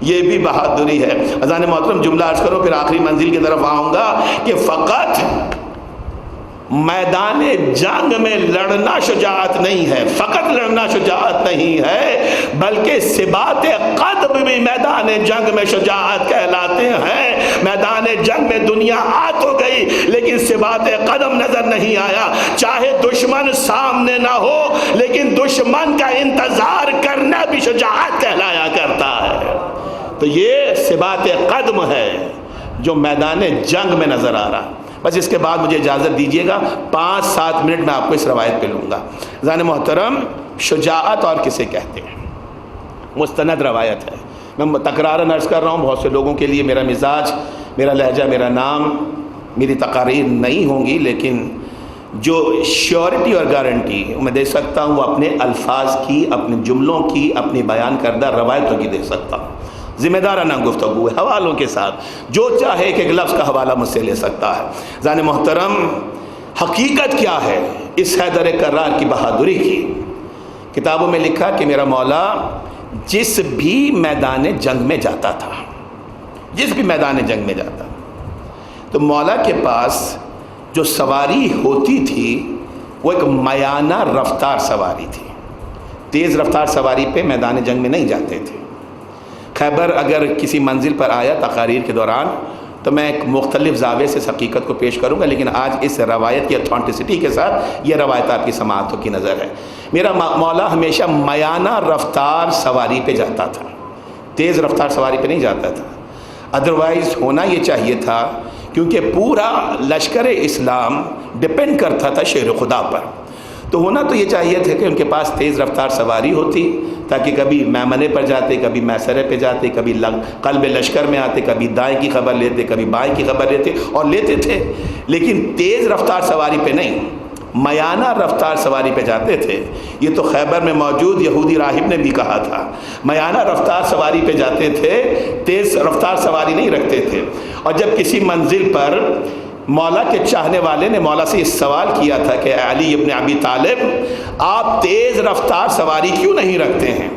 یہ بھی بہادری ہے۔ اذان محترم جملہ عرض کرو پھر آخری منزل کی طرف آؤں گا کہ فقط میدان جنگ میں لڑنا شجاعت نہیں ہے، فقط لڑنا شجاعت نہیں ہے، بلکہ ثبات قدم بھی میدان جنگ میں شجاعت کہلاتے ہیں۔ میدان جنگ میں دنیا آ تو گئی لیکن ثبات قدم نظر نہیں آیا، چاہے دشمن سامنے نہ ہو لیکن دشمن کا انتظار کرنا بھی شجاعت کہلایا کرتا ہے۔ تو یہ ثبات قدم ہے جو میدان جنگ میں نظر آ رہا۔ بس اس کے بعد مجھے اجازت دیجیے گا، 5-7 منٹ میں آپ کو اس روایت پہ لوں گا۔ ذہن محترم، شجاعت اور کسے کہتے ہیں؟ مستند روایت ہے، میں تکراراً عرض کر رہا ہوں، بہت سے لوگوں کے لیے میرا مزاج، میرا لہجہ، میرا نام، میری تقاریر نہیں ہوں گی، لیکن جو شیورٹی اور گارنٹی میں دے سکتا ہوں وہ اپنے الفاظ کی، اپنے جملوں کی، اپنی بیان کردہ روایتوں کی دے سکتا ہوں۔ ذمہ دارانہ گفتگو ہے، حوالوں کے ساتھ، جو چاہے ایک لفظ کا حوالہ مجھ سے لے سکتا ہے۔ ذہن محترم، حقیقت کیا ہے اس حیدر کرار کی بہادری کی؟ کتابوں میں لکھا کہ میرا مولا جس بھی میدان جنگ میں جاتا تھا، جس بھی میدان جنگ میں جاتا تو مولا کے پاس جو سواری ہوتی تھی وہ ایک میانہ رفتار سواری تھی، تیز رفتار سواری پہ میدان جنگ میں نہیں جاتے تھے۔ خیبر اگر کسی منزل پر آیا تقاریر کے دوران تو میں ایک مختلف زاویے سے اس حقیقت کو پیش کروں گا، لیکن آج اس روایت کی اتھینٹسٹی کے ساتھ یہ روایت آپ کی سماعتوں کی نظر ہے۔ میرا مولا ہمیشہ میانہ رفتار سواری پہ جاتا تھا، تیز رفتار سواری پہ نہیں جاتا تھا۔ ادروائز ہونا یہ چاہیے تھا، کیونکہ پورا لشکر اسلام ڈپینڈ کرتا تھا شیر خدا پر، تو ہونا تو یہ چاہیے تھا کہ ان کے پاس تیز رفتار سواری ہوتی، تاکہ کبھی میمنے پر جاتے، کبھی میسرے پہ جاتے، کبھی قلب لشکر میں آتے، کبھی دائیں کی خبر لیتے، کبھی بائیں کی خبر لیتے، اور لیتے تھے، لیکن تیز رفتار سواری پہ نہیں، میانہ رفتار سواری پہ جاتے تھے۔ یہ تو خیبر میں موجود یہودی راہب نے بھی کہا تھا، میانہ رفتار سواری پہ جاتے تھے، تیز رفتار سواری نہیں رکھتے تھے۔ اور جب کسی منزل پر مولا کے چاہنے والے نے مولا سے اس سوال کیا تھا کہ علی ابن ابی طالب آپ تیز رفتار سواری کیوں نہیں رکھتے ہیں؟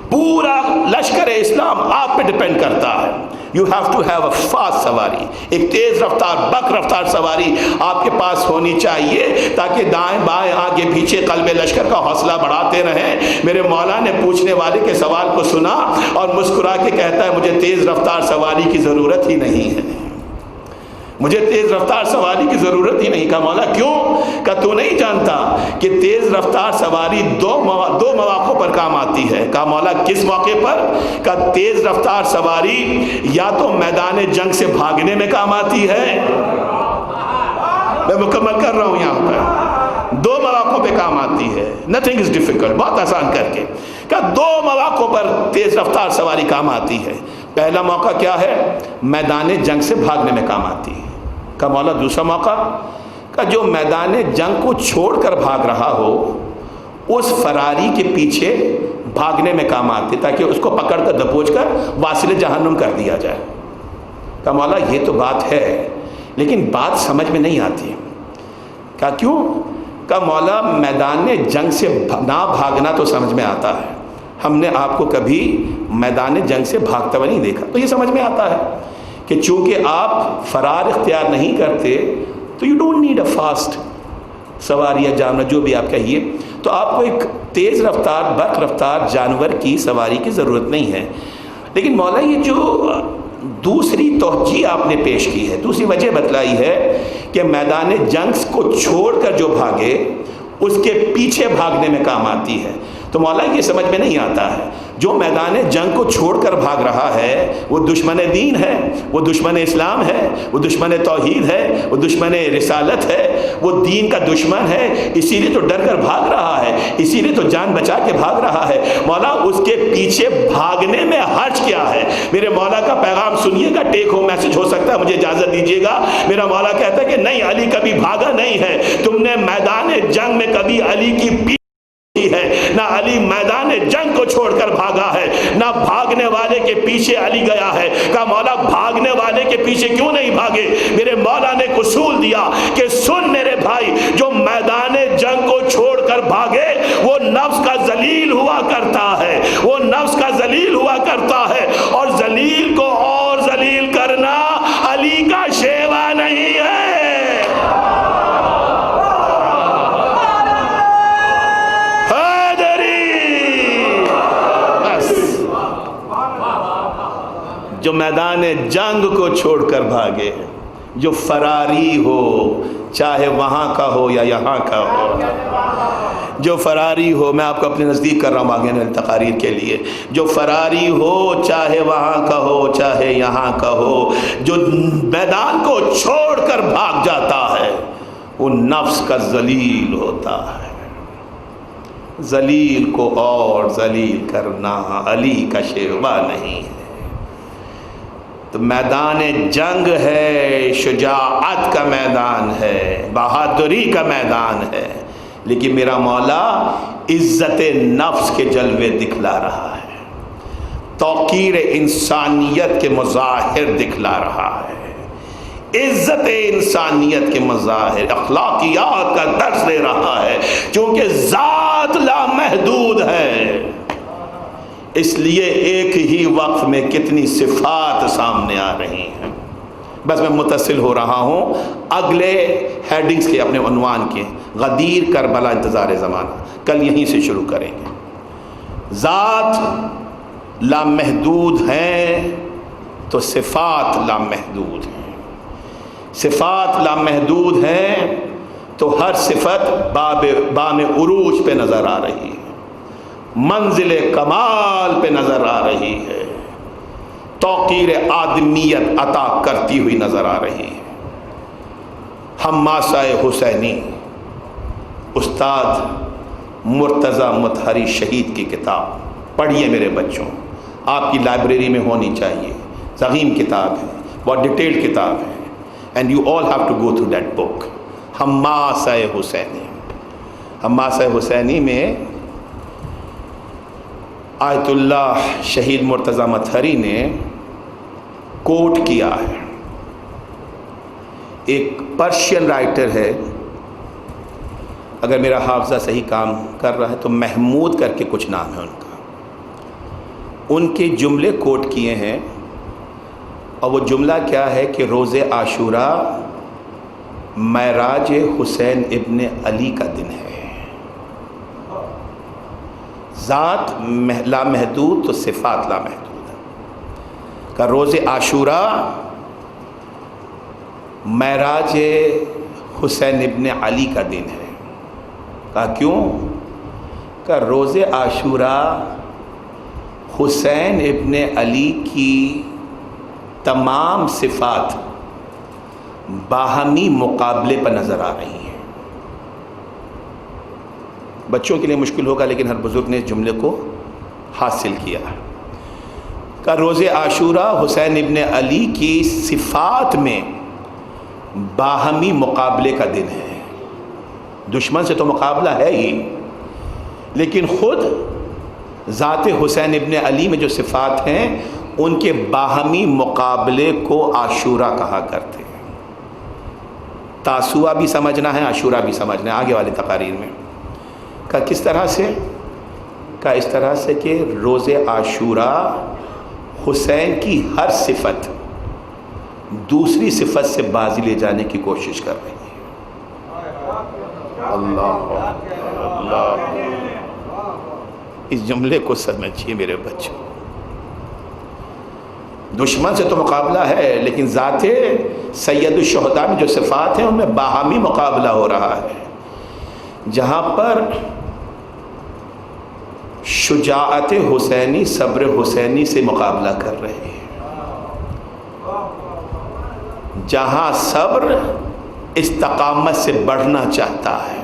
پورا لشکر اسلام آپ پہ ڈپینڈ کرتا ہے، you have to have a fast سواری، ایک تیز رفتار بک رفتار سواری آپ کے پاس ہونی چاہیے، تاکہ دائیں بائیں آگے پیچھے قلب لشکر کا حوصلہ بڑھاتے رہیں۔ میرے مولا نے پوچھنے والے کے سوال کو سنا اور مسکرا کے کہتا ہے مجھے تیز رفتار سواری کی ضرورت ہی نہیں ہے، مجھے تیز رفتار سواری کی ضرورت ہی نہیں۔ کہا مولا کیوں؟ کہ تو نہیں جانتا کہ تیز رفتار سواری دو مواقع پر کام آتی ہے۔ کہا مولا کس موقع پر؟ کہ تیز رفتار سواری یا تو میدان جنگ سے بھاگنے میں کام آتی ہے، میں مکمل کر رہا ہوں یہاں پر، 2 مواقع پہ کام آتی ہے، نتھنگ از ڈیفیکلٹ، بہت آسان کر کے کہ 2 مواقع پر تیز رفتار سواری کام آتی ہے۔ پہلا موقع کیا ہے؟ میدان جنگ سے بھاگنے میں کام آتی ہے۔ کہ مولا دوسرا موقع؟ کہ جو میدان جنگ کو چھوڑ کر بھاگ رہا ہو اس فراری کے پیچھے بھاگنے میں کام آتی، تاکہ اس کو پکڑ کر دبوچ کر واصل جہنم کر دیا جائے۔ کہ مولا یہ تو بات ہے لیکن بات سمجھ میں نہیں آتی۔ کہ کیوں؟ کہ مولا میدان جنگ سے نہ بھاگنا تو سمجھ میں آتا ہے، ہم نے آپ کو کبھی میدان جنگ سے بھاگتا ہوا نہیں دیکھا، تو یہ سمجھ میں آتا ہے کہ چونکہ آپ فرار اختیار نہیں کرتے تو you don't need a fast سواری یا جانور جو بھی آپ کہیے، تو آپ کو ایک تیز رفتار برق رفتار جانور کی سواری کی ضرورت نہیں ہے۔ لیکن مولا یہ جو دوسری توجیہ آپ نے پیش کی ہے، دوسری وجہ بتلائی ہے کہ میدان جنگ کو چھوڑ کر جو بھاگے اس کے پیچھے بھاگنے میں کام آتی ہے۔ تو مولا یہ سمجھ میں نہیں آتا ہے، جو میدان جنگ کو چھوڑ کر بھاگ رہا ہے وہ دشمن دین ہے، وہ دشمن اسلام ہے، وہ دشمن توحید ہے، وہ دشمن رسالت ہے، وہ دین کا دشمن ہے، اسی لیے تو ڈر کر بھاگ رہا ہے، اسی لیے تو جان بچا کے بھاگ رہا ہے۔ مولا اس کے پیچھے بھاگنے میں حرج کیا ہے؟ میرے مولا کا پیغام سنیے گا، ٹیک ہوم میسج ہو سکتا ہے، مجھے اجازت دیجیے گا۔ میرا مولا کہتا ہے کہ نہیں، علی کبھی بھاگا نہیں ہے، تم نے میدان جنگ میں کبھی علی کی ہے، نہ علی میدان جنگ کو چھوڑ کر بھاگا ہے، نہ بھاگنے والے کے پیچھے علی گیا ہے۔ کہا مولا بھاگنے والے کے پیچھے کیوں نہیں بھاگے؟ میرے مولا نے ایک اصول دیا کہ سن میرے بھائی، جو میدان جنگ کو چھوڑ کر بھاگے وہ نفس کا ذلیل ہوا کرتا ہے، وہ نفس کا ذلیل ہوا کرتا ہے، اور ذلیل کو اور ذلیل کرنا علی کا شیوا نہیں ہے۔ جو میدان جنگ کو چھوڑ کر بھاگے، جو فراری ہو، چاہے وہاں کا ہو یا یہاں کا ہو، جو فراری ہو، میں آپ کو اپنے نزدیک کر رہا ہوں آگے تقاریر کے لیے، جو فراری ہو چاہے وہاں کا ہو چاہے یہاں کا ہو، جو میدان کو چھوڑ کر بھاگ جاتا ہے وہ نفس کا ذلیل ہوتا ہے۔ ذلیل کو اور ذلیل کرنا علی کا شیوا نہیں ہے۔ تو میدان جنگ ہے، شجاعت کا میدان ہے، بہادری کا میدان ہے، لیکن میرا مولا عزت نفس کے جلوے دکھلا رہا ہے، توقیر انسانیت کے مظاہر دکھلا رہا ہے، عزت انسانیت کے مظاہر، اخلاقیات کا درس دے رہا ہے، چونکہ ذات لامحدود ہے، اس لیے ایک ہی وقت میں کتنی صفات سامنے آ رہی ہیں۔ بس میں متصل ہو رہا ہوں اگلے ہیڈنگز کے، اپنے عنوان کے، غدیر، کربلا، انتظار زمانہ، کل یہیں سے شروع کریں گے۔ ذات لامحدود ہیں تو صفات لامحدود ہیں، صفات لامحدود ہیں تو ہر صفت بام عروج پہ نظر آ رہی ہے، منزل کمال پہ نظر آ رہی ہے، توقیر آدمیت عطا کرتی ہوئی نظر آ رہی ہے۔ حماسہ حسینی استاد مرتضی مطہری شہید کی کتاب پڑھیے میرے بچوں، آپ کی لائبریری میں ہونی چاہیے، ضخیم کتاب ہے، بہت ڈیٹیلڈ کتاب ہے، and you all have to go through that book. حماسہ حسینی، حماسہ حسینی میں آیت اللہ شہید مرتضی مطہری نے کوٹ کیا ہے، ایک پرشین رائٹر ہے، اگر میرا حافظہ صحیح کام کر رہا ہے تو محمود کر کے کچھ نام ہے ان کا، ان کے جملے کوٹ کیے ہیں، اور وہ جملہ کیا ہے کہ روز عاشوراء معراج حسین ابن علی کا دن ہے، ذات لامحدود تو صفات لامحدود ہے۔ کہ روز عاشوراء معراج حسین ابن علی کا دن ہے۔ کہا کیوں؟ کہ روز عاشوراء حسین ابن علی کی تمام صفات باہمی مقابلے پر نظر آ رہی ہیں۔ بچوں کے لیے مشکل ہوگا لیکن ہر بزرگ نے اس جملے کو حاصل کیا۔ کہ روز عاشوراء حسین ابن علی کی صفات میں باہمی مقابلے کا دن ہے۔ دشمن سے تو مقابلہ ہے ہی، لیکن خود ذات حسین ابن علی میں جو صفات ہیں ان کے باہمی مقابلے کو عاشوراء کہا کرتے ہیں۔ تاسوعہ بھی سمجھنا ہے، عاشوراء بھی سمجھنا ہے آگے والی تقاریر میں۔ کہ کس طرح سے؟ کہ اس طرح سے کہ روز عاشوراء حسین کی ہر صفت دوسری صفت سے بازی لے جانے کی کوشش کر رہی ہے۔ اللہ اللہ، اس جملے کو سمجھیے میرے بچوں، دشمن سے تو مقابلہ ہے لیکن ذات سید الشہداء میں جو صفات ہیں ان میں باہمی مقابلہ ہو رہا ہے۔ جہاں پر شجاعت حسینی صبر حسینی سے مقابلہ کر رہے ہیں۔ جہاں صبر استقامت سے بڑھنا چاہتا ہے،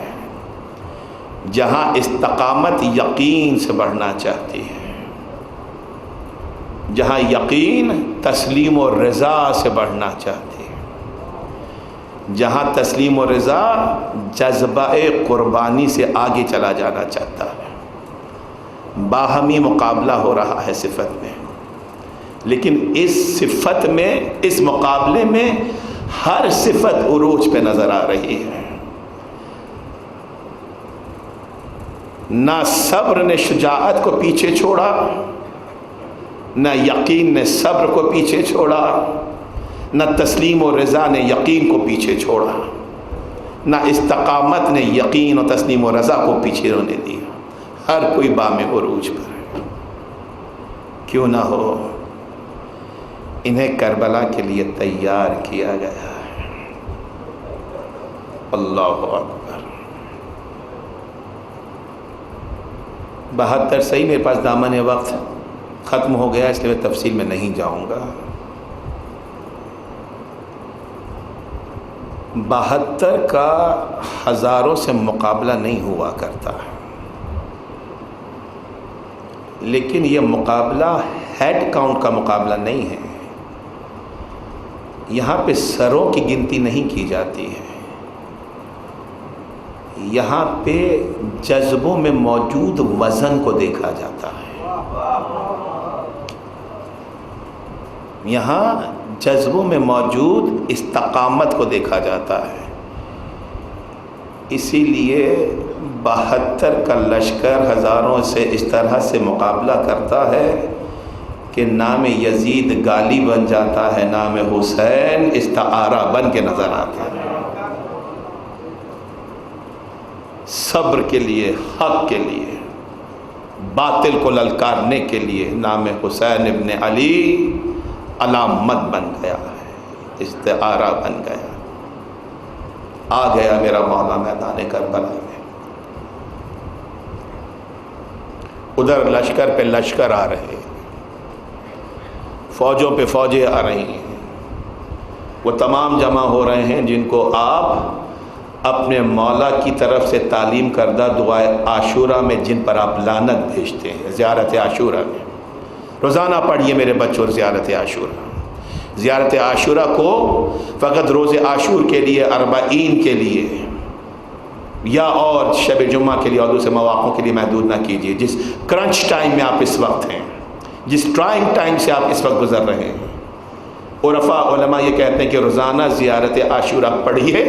جہاں استقامت یقین سے بڑھنا چاہتی ہے، جہاں یقین تسلیم و رضا سے بڑھنا چاہتی ہے، جہاں تسلیم و رضا جذبہ قربانی سے آگے چلا جانا چاہتا ہے، باہمی مقابلہ ہو رہا ہے صفت میں۔ لیکن اس صفت میں، اس مقابلے میں ہر صفت عروج پہ نظر آ رہی ہے۔ نہ صبر نے شجاعت کو پیچھے چھوڑا، نہ یقین نے صبر کو پیچھے چھوڑا، نہ تسلیم و رضا نے یقین کو پیچھے چھوڑا، نہ استقامت نے یقین و تسلیم و رضا کو پیچھے ہونے دیا۔ ہر کوئی بام عروج پر ہے۔ کیوں نہ ہو، انہیں کربلا کے لیے تیار کیا گیا ہے۔ اللہ اکبر۔ 72 صحیح، میرے پاس دامن وقت ختم ہو گیا، اس لیے میں تفصیل میں نہیں جاؤں گا۔ 72 کا ہزاروں سے مقابلہ نہیں ہوا کرتا، لیکن یہ مقابلہ ہیڈ کاؤنٹ کا مقابلہ نہیں ہے۔ یہاں پہ سروں کی گنتی نہیں کی جاتی ہے، یہاں پہ جذبوں میں موجود وزن کو دیکھا جاتا ہے۔ یہاں جذبوں میں موجود استقامت کو دیکھا جاتا ہے۔ اسی لیے 72 کا لشکر ہزاروں سے اس طرح سے مقابلہ کرتا ہے کہ نام یزید گالی بن جاتا ہے، نام حسین استعارہ بن کے نظر آتا ہے۔ صبر کے لیے، حق کے لیے، باطل کو للکارنے کے لیے نام حسین ابن علی علامت بن گیا ہے، استعارہ بن گیا۔ آ گیا میرا مولا میدان کربلا میں۔ ادھر لشکر پہ لشکر آ رہے ہیں، فوجوں پہ فوجیں آ رہی ہیں، وہ تمام جمع ہو رہے ہیں جن کو آپ اپنے مولا کی طرف سے تعلیم کردہ دعائے عاشورہ میں، جن پر آپ لعنت بھیجتے ہیں، زیارت عاشورہ میں۔ روزانہ پڑھیے میرے بچوں زیارت عاشورہ۔ زیارت عاشورہ کو فقط روز عاشور کے لیے، اربعین کے لیے یا اور شب جمعہ کے لیے اور دوسرے مواقعوں کے لیے محدود نہ کیجیے۔ جس کرنچ ٹائم میں آپ اس وقت ہیں، جس ٹرائنگ ٹائم سے آپ اس وقت گزر رہے ہیں، عرفاء علماء یہ کہتے ہیں کہ روزانہ زیارت عاشورہ پڑھیے،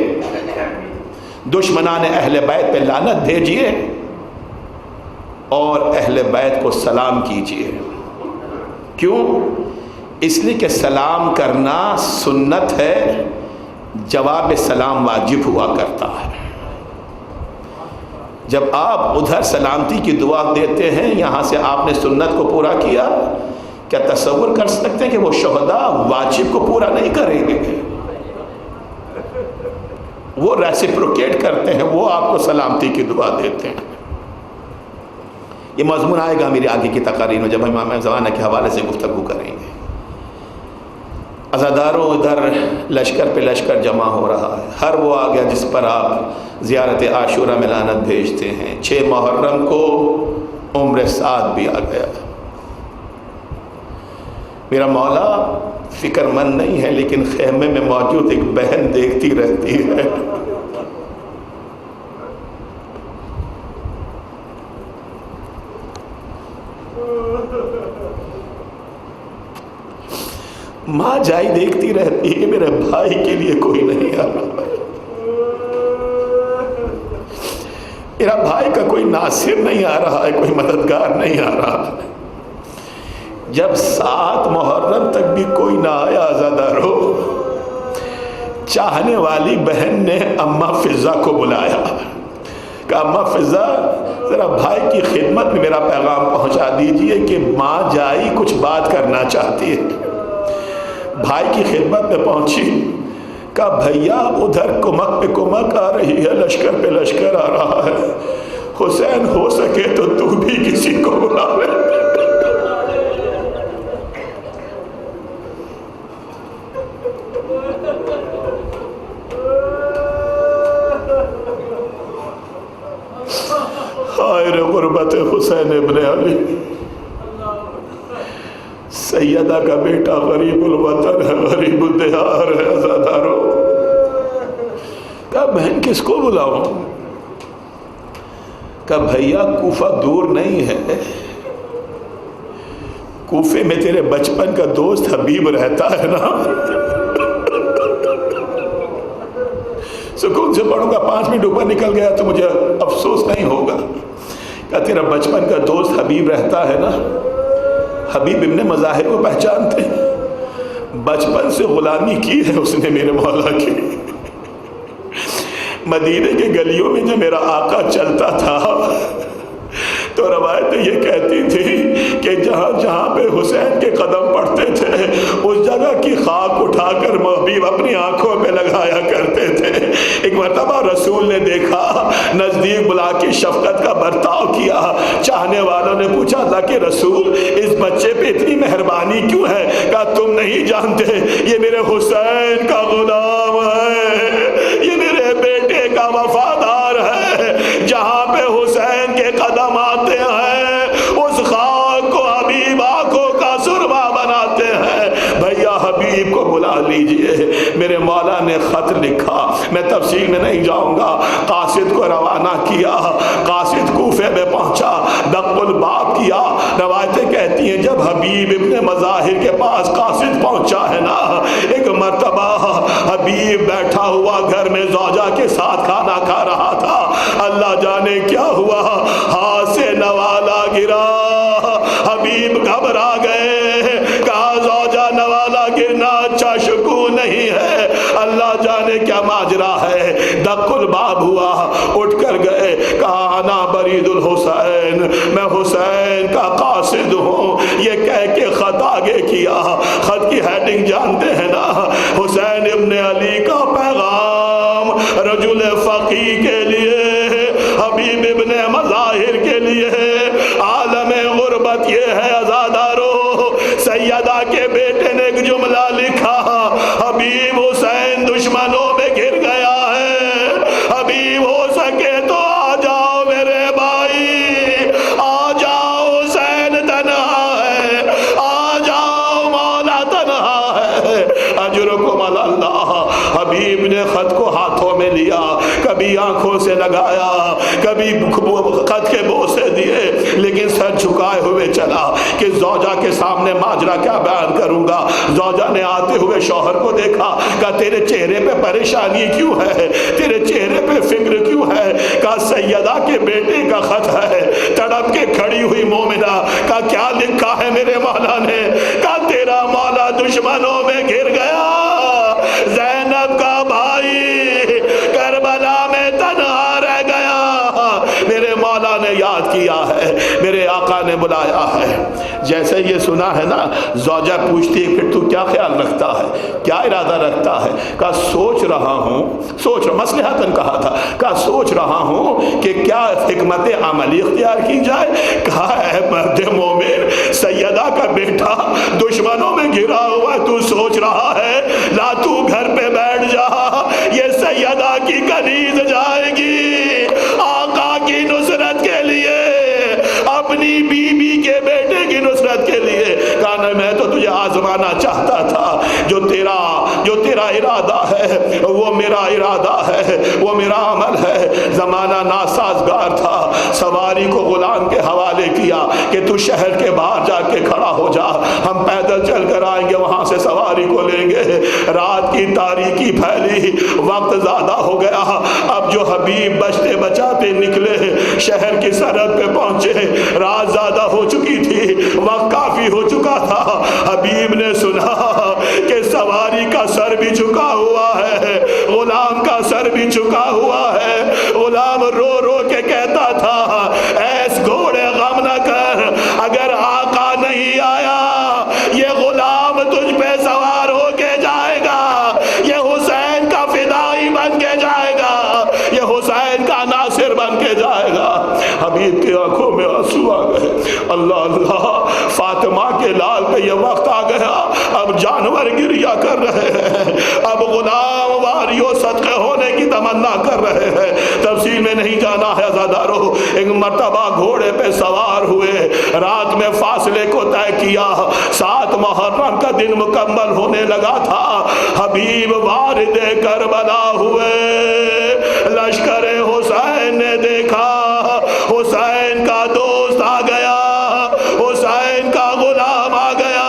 دشمنان اہل بیت پہ لعنت بھیجیے اور اہل بیت کو سلام کیجیے۔ کیوں؟ اس لیے کہ سلام کرنا سنت ہے، جواب سلام واجب ہوا کرتا ہے۔ جب آپ ادھر سلامتی کی دعا دیتے ہیں، یہاں سے آپ نے سنت کو پورا کیا، کیا تصور کر سکتے ہیں کہ وہ شہداء واجب کو پورا نہیں کریں گے؟ وہ ریسیپروکیٹ کرتے ہیں، وہ آپ کو سلامتی کی دعا دیتے ہیں۔ یہ مضمون آئے گا میری آگے کی تقاریر میں جب امام زمانہ کے حوالے سے گفتگو کریں گے۔ عزاداروں ادھر لشکر پہ لشکر جمع ہو رہا ہے، ہر وہ آ گیا جس پر آپ زیارت عاشورہ میں لعنت بھیجتے ہیں۔ 6 محرم کو عمر سعد بھی آ گیا۔ میرا مولا فکر مند نہیں ہے، لیکن خیمے میں موجود ایک بہن دیکھتی رہتی ہے۔ ماں جائی دیکھتی رہتی ہے کہ میرے بھائی کے لیے کوئی نہیں آ رہا، میرا بھائی کا کوئی ناصر نہیں آ رہا ہے، کوئی مددگار نہیں آ رہا ہے۔ جب 7 محرم تک بھی کوئی نہ آیا، عزادارو، چاہنے والی بہن نے اماں فضا کو بلایا، کہا اماں فضا ذرا بھائی کی خدمت میں میرا پیغام پہنچا دیجئے کہ ماں جائی کچھ بات کرنا چاہتی ہے۔ بھائی کی خدمت میں پہنچی، کہا بھیا ادھر کمک پہ کمک آ رہی ہے، لشکر پہ لشکر آ رہا ہے، حسین ہو سکے تو تو بھی کسی کو بلا لے۔ خائر غربت حسین ابن علی، سیدہ کا بیٹا غریب الوطن ہے، غریب الدیار ہے، عزادارو۔ کہا بہن کس کو بلاؤں؟ کہا بھیا کوفہ دور نہیں ہے، کوفے میں تیرے بچپن کا دوست حبیب رہتا ہے نا، سکون سے پڑھوں گا، 5 منٹ اوپر نکل گیا تو مجھے افسوس نہیں ہوگا۔ کہا تیرا بچپن کا دوست حبیب رہتا ہے نا، حبیب ابن مظاہر کو پہچانتے ہیں؟ بچپن سے غلامی کی ہے اس نے میرے مولا کی۔ مدینے کے گلیوں میں جو میرا آقا چلتا تھا تو روایتیں یہ کہتی تھی کہ جہاں جہاں پہ حسین کے قدم پڑتے تھے اس جگہ کی خاک اٹھا کر حبیب اپنی آنکھوں پہ لگایا کرتے تھے۔ ایک مرتبہ رسول نے دیکھا، نزدیک بلا کے شفقت کا برتاؤ کیا، چاہنے والوں نے پوچھا اللہ کے رسول اس بچے پہ اتنی مہربانی کیوں ہے؟ کہا تم نہیں جانتے یہ میرے حسین کا غلام ہے، یہ میرے بیٹے کا وفادار ہے، جہاں پہ حسین کے قدم آتے ہیں اس خاک کو حبیب آنکھوں کا سرما بناتے ہیں۔ بھیا حبیب کو بلا لیجئے۔ میرے مولا نے خط لکھا، میں تفصیل میں نہیں جاؤں گا، قاصد کو روانہ کیا، قاصد کوفے میں پہنچا، دق الباب کیا۔ روایتیں کہتی ہیں جب حبیب ابن مظاہر کے پاس قاصد پہنچا ہے نا، ایک مرتبہ حبیب بیٹھا ہوا گھر میں زوجہ کے ساتھ کھانا کھا رہا تھا، اللہ جانے کیا ہوا، ہاتھ سے نوالا گرا، حبیب گھبرا گئے، کہا زوجہ نوالا گرنا اچھا شکون نہیں ہے، اللہ جانے کیا ماجرا ہے۔ دق الباب ہوا، اٹھ کر گئے، کہا انا برید الحسین، میں حسین کا قاصد ہوں، یہ کہہ کے خط آگے کیا۔ خط کی ہیڈنگ جانتے ہیں نا، حسین ابن علی کا پیغام رجل فقی کے لیے، حبیب ابن مظاہر کے لیے، عالم غربت یہ ہے عزادارو۔ سیدہ کے بیٹے نے ایک جملہ لکھا، حبیب حسین دشمنوں میں گر گیا ہے، حبیب ہو سکے تو آ جاؤ میرے بھائی، آ جاؤ حسین تنہا ہے، آ جاؤ مولا تنہا ہے، اجرکم علی اللہ۔ حبیب نے خط کو ہاتھوں میں لیا، کبھی آنکھوں سے لگایا، کبھی خط کے بوسے دیے، لیکن سر جھکائے ہوئے چلا کہ زوجہ کے سامنے ماجرا کیا بیان کروں گا۔ زوجہ نے آتے ہوئے شوہر کو دیکھا، کہا تیرے چہرے پہ پریشانی کیوں ہے، تیرے چہرے پہ فکر کیوں ہے؟ کہا سیدہ کے بیٹے کا خط ہے۔ تڑپ کے کھڑی ہوئی مومنہ، کہا کیا لکھا ہے میرے مولا نے؟ کہا تیرا مولا دشمنوں میں گر گیا، زینب کا بھائی کربلا میں تنہا رہ گیا۔ میرے مولا نے یاد کیا ہے، میرے آقا نے بلایا ہے۔ جیسے یہ سنا ہے نا، زوجہ پوچھتی ہے پھر تو کیا خیال رکھتا ہے، کیا ارادہ رکھتا ہے؟ کہا سوچ رہا ہوں، مصلحتاً کہا تھا، کہا سوچ رہا ہوں کہ کیا حکمت عملی اختیار کی جائے۔ کہا اے مرد مومن، سیدہ کا بیٹا دشمنوں میں گرا ہوا تو سوچ رہا ہے، لا تو گھر پہ بیٹھ جا، یہ سیدہ کی کنیز جائے گی آقا کی نصرت کے لیے، اپنی بیوی کے بیٹے کی نصرت کے لیے۔ کہا میں تو تجھے آزمانا چاہتا تھا، جو تیرا ارادہ ہے وہ میرا ارادہ ہے، وہ میرا عمل ہے۔ زمانہ ناسازگار تھا، سواری کو غلام کے حوالے کیا کہ تو شہر کے باہر جا کے کھڑا ہو جا، ہم پیدل چل کر آئیں گے، وہاں سے سواری کو لیں گے۔ رات کی تاریکی پھیلی، وقت زیادہ ہو گیا، اب جو حبیب بچتے بچاتے نکلے، شہر کی سرحد پہ پہنچے، رات زیادہ ہو چکی تھی، وقت کافی ہو چکا تھا۔ حبیب نے سنا کہ سواری کا سر بھی جھکا ہوا ہے، غلام کا سر بھی جھکا ہوا ہے۔ غلام رو رو کے کہتا تھا ایس گھوڑے غم نہ کر، اگر آقا نہیں آیا یہ غلام تجھ پہ سوار ہو کے جائے گا، یہ حسین کا فدائی بن کے جائے گا، یہ حسین کا ناصر بن کے جائے گا۔ جانور گریا کر رہے ہیں، اب غلام واریوں صدقے ہونے کی تمنا کر رہے ہیں۔ تفصیل میں نہیں جانا ہے عزادارو۔ ایک مرتبہ گھوڑے پہ سوار ہوئے، رات میں فاصلے کو طے کیا، 7 محرم کا دن مکمل ہونے لگا تھا، حبیب وارد کربلا ہوئے۔ لشکر حسین نے دیکھا، حسین کا دوست آ گیا، حسین کا غلام آ گیا،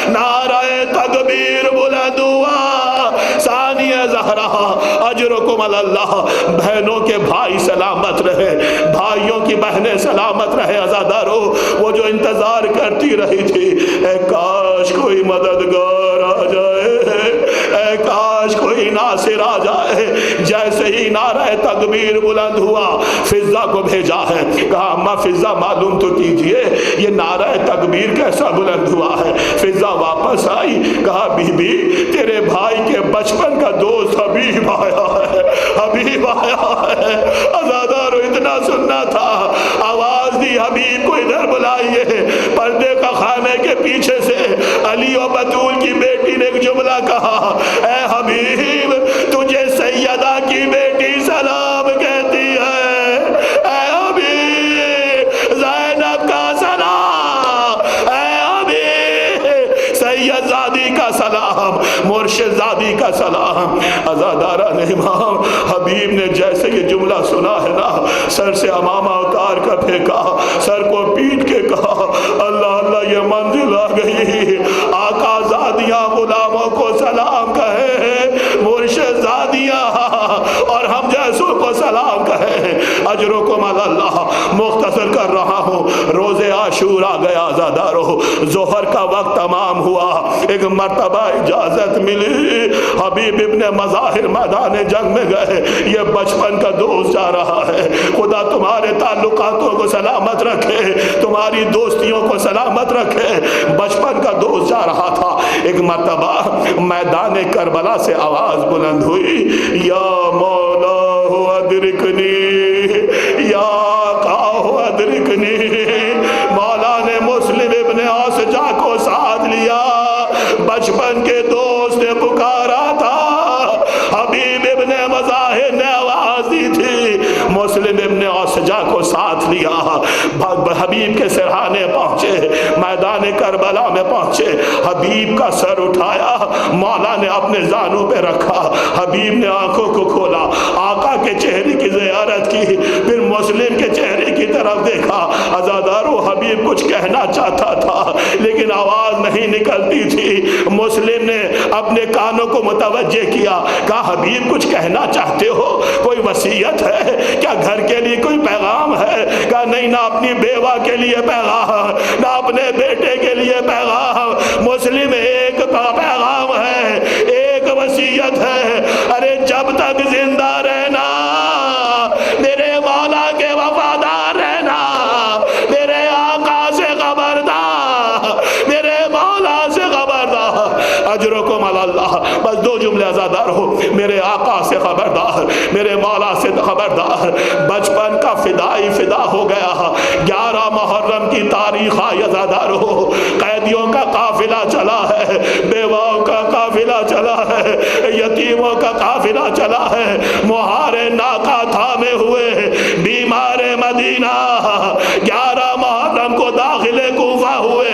نعرہ تکبیر بلند ہوا، ثانی زہرا اجرکم اللہ، بہنوں کے بھائی سلامت رہے، بھائیوں کی بہنیں سلامت رہے۔ عزادارو، وہ جو انتظار کرتی رہی تھی، اے کاش کوئی مددگار آ جائے، اے کاش کوئی ناصر آ جائے۔ جیسے ہی نعرہ تکبیر بلند ہوا، فضہ کو بھیجا ہے، کہا اماں فضہ معلوم تو کیجئے یہ نعرہ تکبیر کیسا بلند ہوا ہے۔ فضہ واپس آئی، کہا بی بی تیرے بھائی کے بچپن کا دوست حبیب آیا ہے، حبیب آیا ہے۔ عزادارو، اتنا سننا تھا، آواز دی حبیب کو ادھر بلائیے۔ پردے کا خانے کے پیچھے سے علی و بطول کی بیٹی نے ایک جملہ کہا، اے حبیب تجھے سیدہ کی بیٹی سلام کہتی ہے، اے حبیب زینب کا سلام، اے حبیب سید زادی کا سلام، مرشد زادی کا سلام۔ عزادارہ نے امام حبیب نے جیسے یہ جملہ سنا ہے نا، سر سے امامہ اتار کر پھینکا، سر کو پیٹ کے کہا اللہ اللہ یہ منزل آ گئی، آقا زادیاں غلاموں کو سلام کہے، مرشد زادیاں اور ہم جیسوں کو سلام کہے۔ اجرکم اللہ۔ مختصر کر رہا ہوں، روز عاشورہ گیا عزادارو، ظہر کا وقت تمام ہوا، ایک مرتبہ اجازت ملی، حبیب ابن مظاہر میدان جنگ میں گئے، یہ بچپن کا دوست جا رہا ہے، خدا تمہارے تعلقاتوں کو سلامت رکھے، تمہاری دوستیوں کو سلامت رکھے، بچپن کا دوست جا رہا تھا۔ ایک مرتبہ میدان کربلا سے آواز بلند ہوئی، یا مولا ادرکنی، یا آقا ادرکنی۔ مولا نے مسلم ابن اسجع کو ساتھ لیا، بچپن کے دوست نے پکارا تھا، حبیب ابن مظاہر نے آواز دی تھی، مسلم ابن اسجع کو ساتھ لیا، حبیب کے سرہانے پہنچے، میدان کربلا میں پہنچے، حبیب کا سر اٹھایا، مولا نے اپنے زانوں پہ رکھا، حبیب نے آنکھوں کو کھولا، آقا کے چہرے کی زیارت کی، پھر مسلم کے چہرے کی طرف دیکھا۔ عزادارو، حبیب کچھ کہنا چاہتا تھا لیکن آواز نہیں نکلتی تھی۔ مسلم نے اپنے کانوں کو متوجہ کیا، کہا حبیب کچھ کہنا چاہتے ہو، کوئی وصیت ہے کیا، گھر کے لیے کوئی پیغام ہے؟ کہا نہیں، نہ اپنی بیوہ کے لیے پیغام، نہ اپنے بیٹے کے لیے پیغام، مسلم ایک پیغام ہے، ایک وصیت ہے، ارے جب تک زندہ رہنا میرے مولا کے وفادار رہنا، میرے آقا سے خبردار، میرے مولا سے خبردار۔ اجرکم اللہ۔ بس 2 جملے عزادار ہو، میرے آقا سے خبردار، میرے مولا سے خبردار۔ بچپن کا فدائی فدا ہو گیا۔ 11 محرم کی تاریخ آئی عزادار ہو، قیدیوں کا قافلہ چلا ہے، بیواؤں کا قافلہ چلا ہے، یتیموں کا قافلہ چلا ہے، مہارے ناکا تھامے ہوئے بیمار مدینہ 11 محرم کو داخل کوفہ ہوئے۔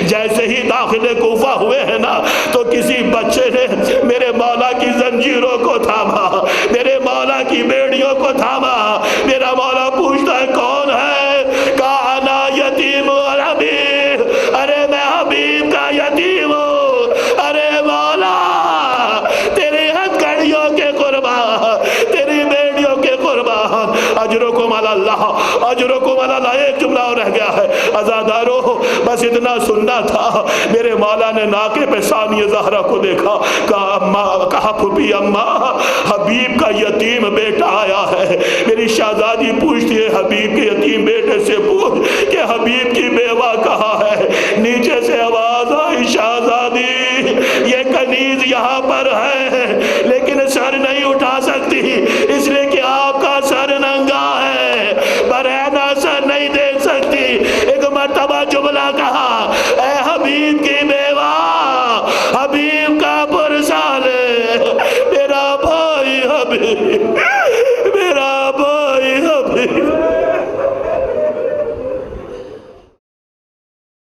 جیسے ہی داخل کوفہ ہوئے ہیں نا، تو کسی بچے نے میرے مولا کی زنجیروں کو تھاما، میرے مولا کی بیڑیوں کو تھاما۔ میرا مولا پوچھتا ہے کون ہے؟ کہا انا یتیم حبیب، ارے میں حبیب کا یتیم ہوں، ارے مولا تیری ہتھکڑیوں کے قربان، تیری بیڑیوں کے قربان۔ اجرکم اللہ، اجرکم اللہ۔ ایک جملہ اور رہ گیا ہے عزادارو، بس اتنا سننا تھا۔ میرے مولا نے ناکے پہ ثانی زہرا کو دیکھا، کہا پھوپھی اماں حبیب کا یتیم بیٹا آیا ہے۔ میری شہزادی پوچھتی ہے حبیب کے یتیم بیٹے سے پوچھ کہ حبیب کی بیوہ کہاں ہے۔ نیچے سے آواز آئی شہزادی یہ کنیز یہاں پر ہے لیکن سر نہیں اٹھا سکتی اس لیے کہ آپ کا سر ننگا ہے، برہنہ سر نہیں دیکھ سکتی۔ ایک مرتبہ جملہ کہا، اے حبیب کی بیوہ ابھی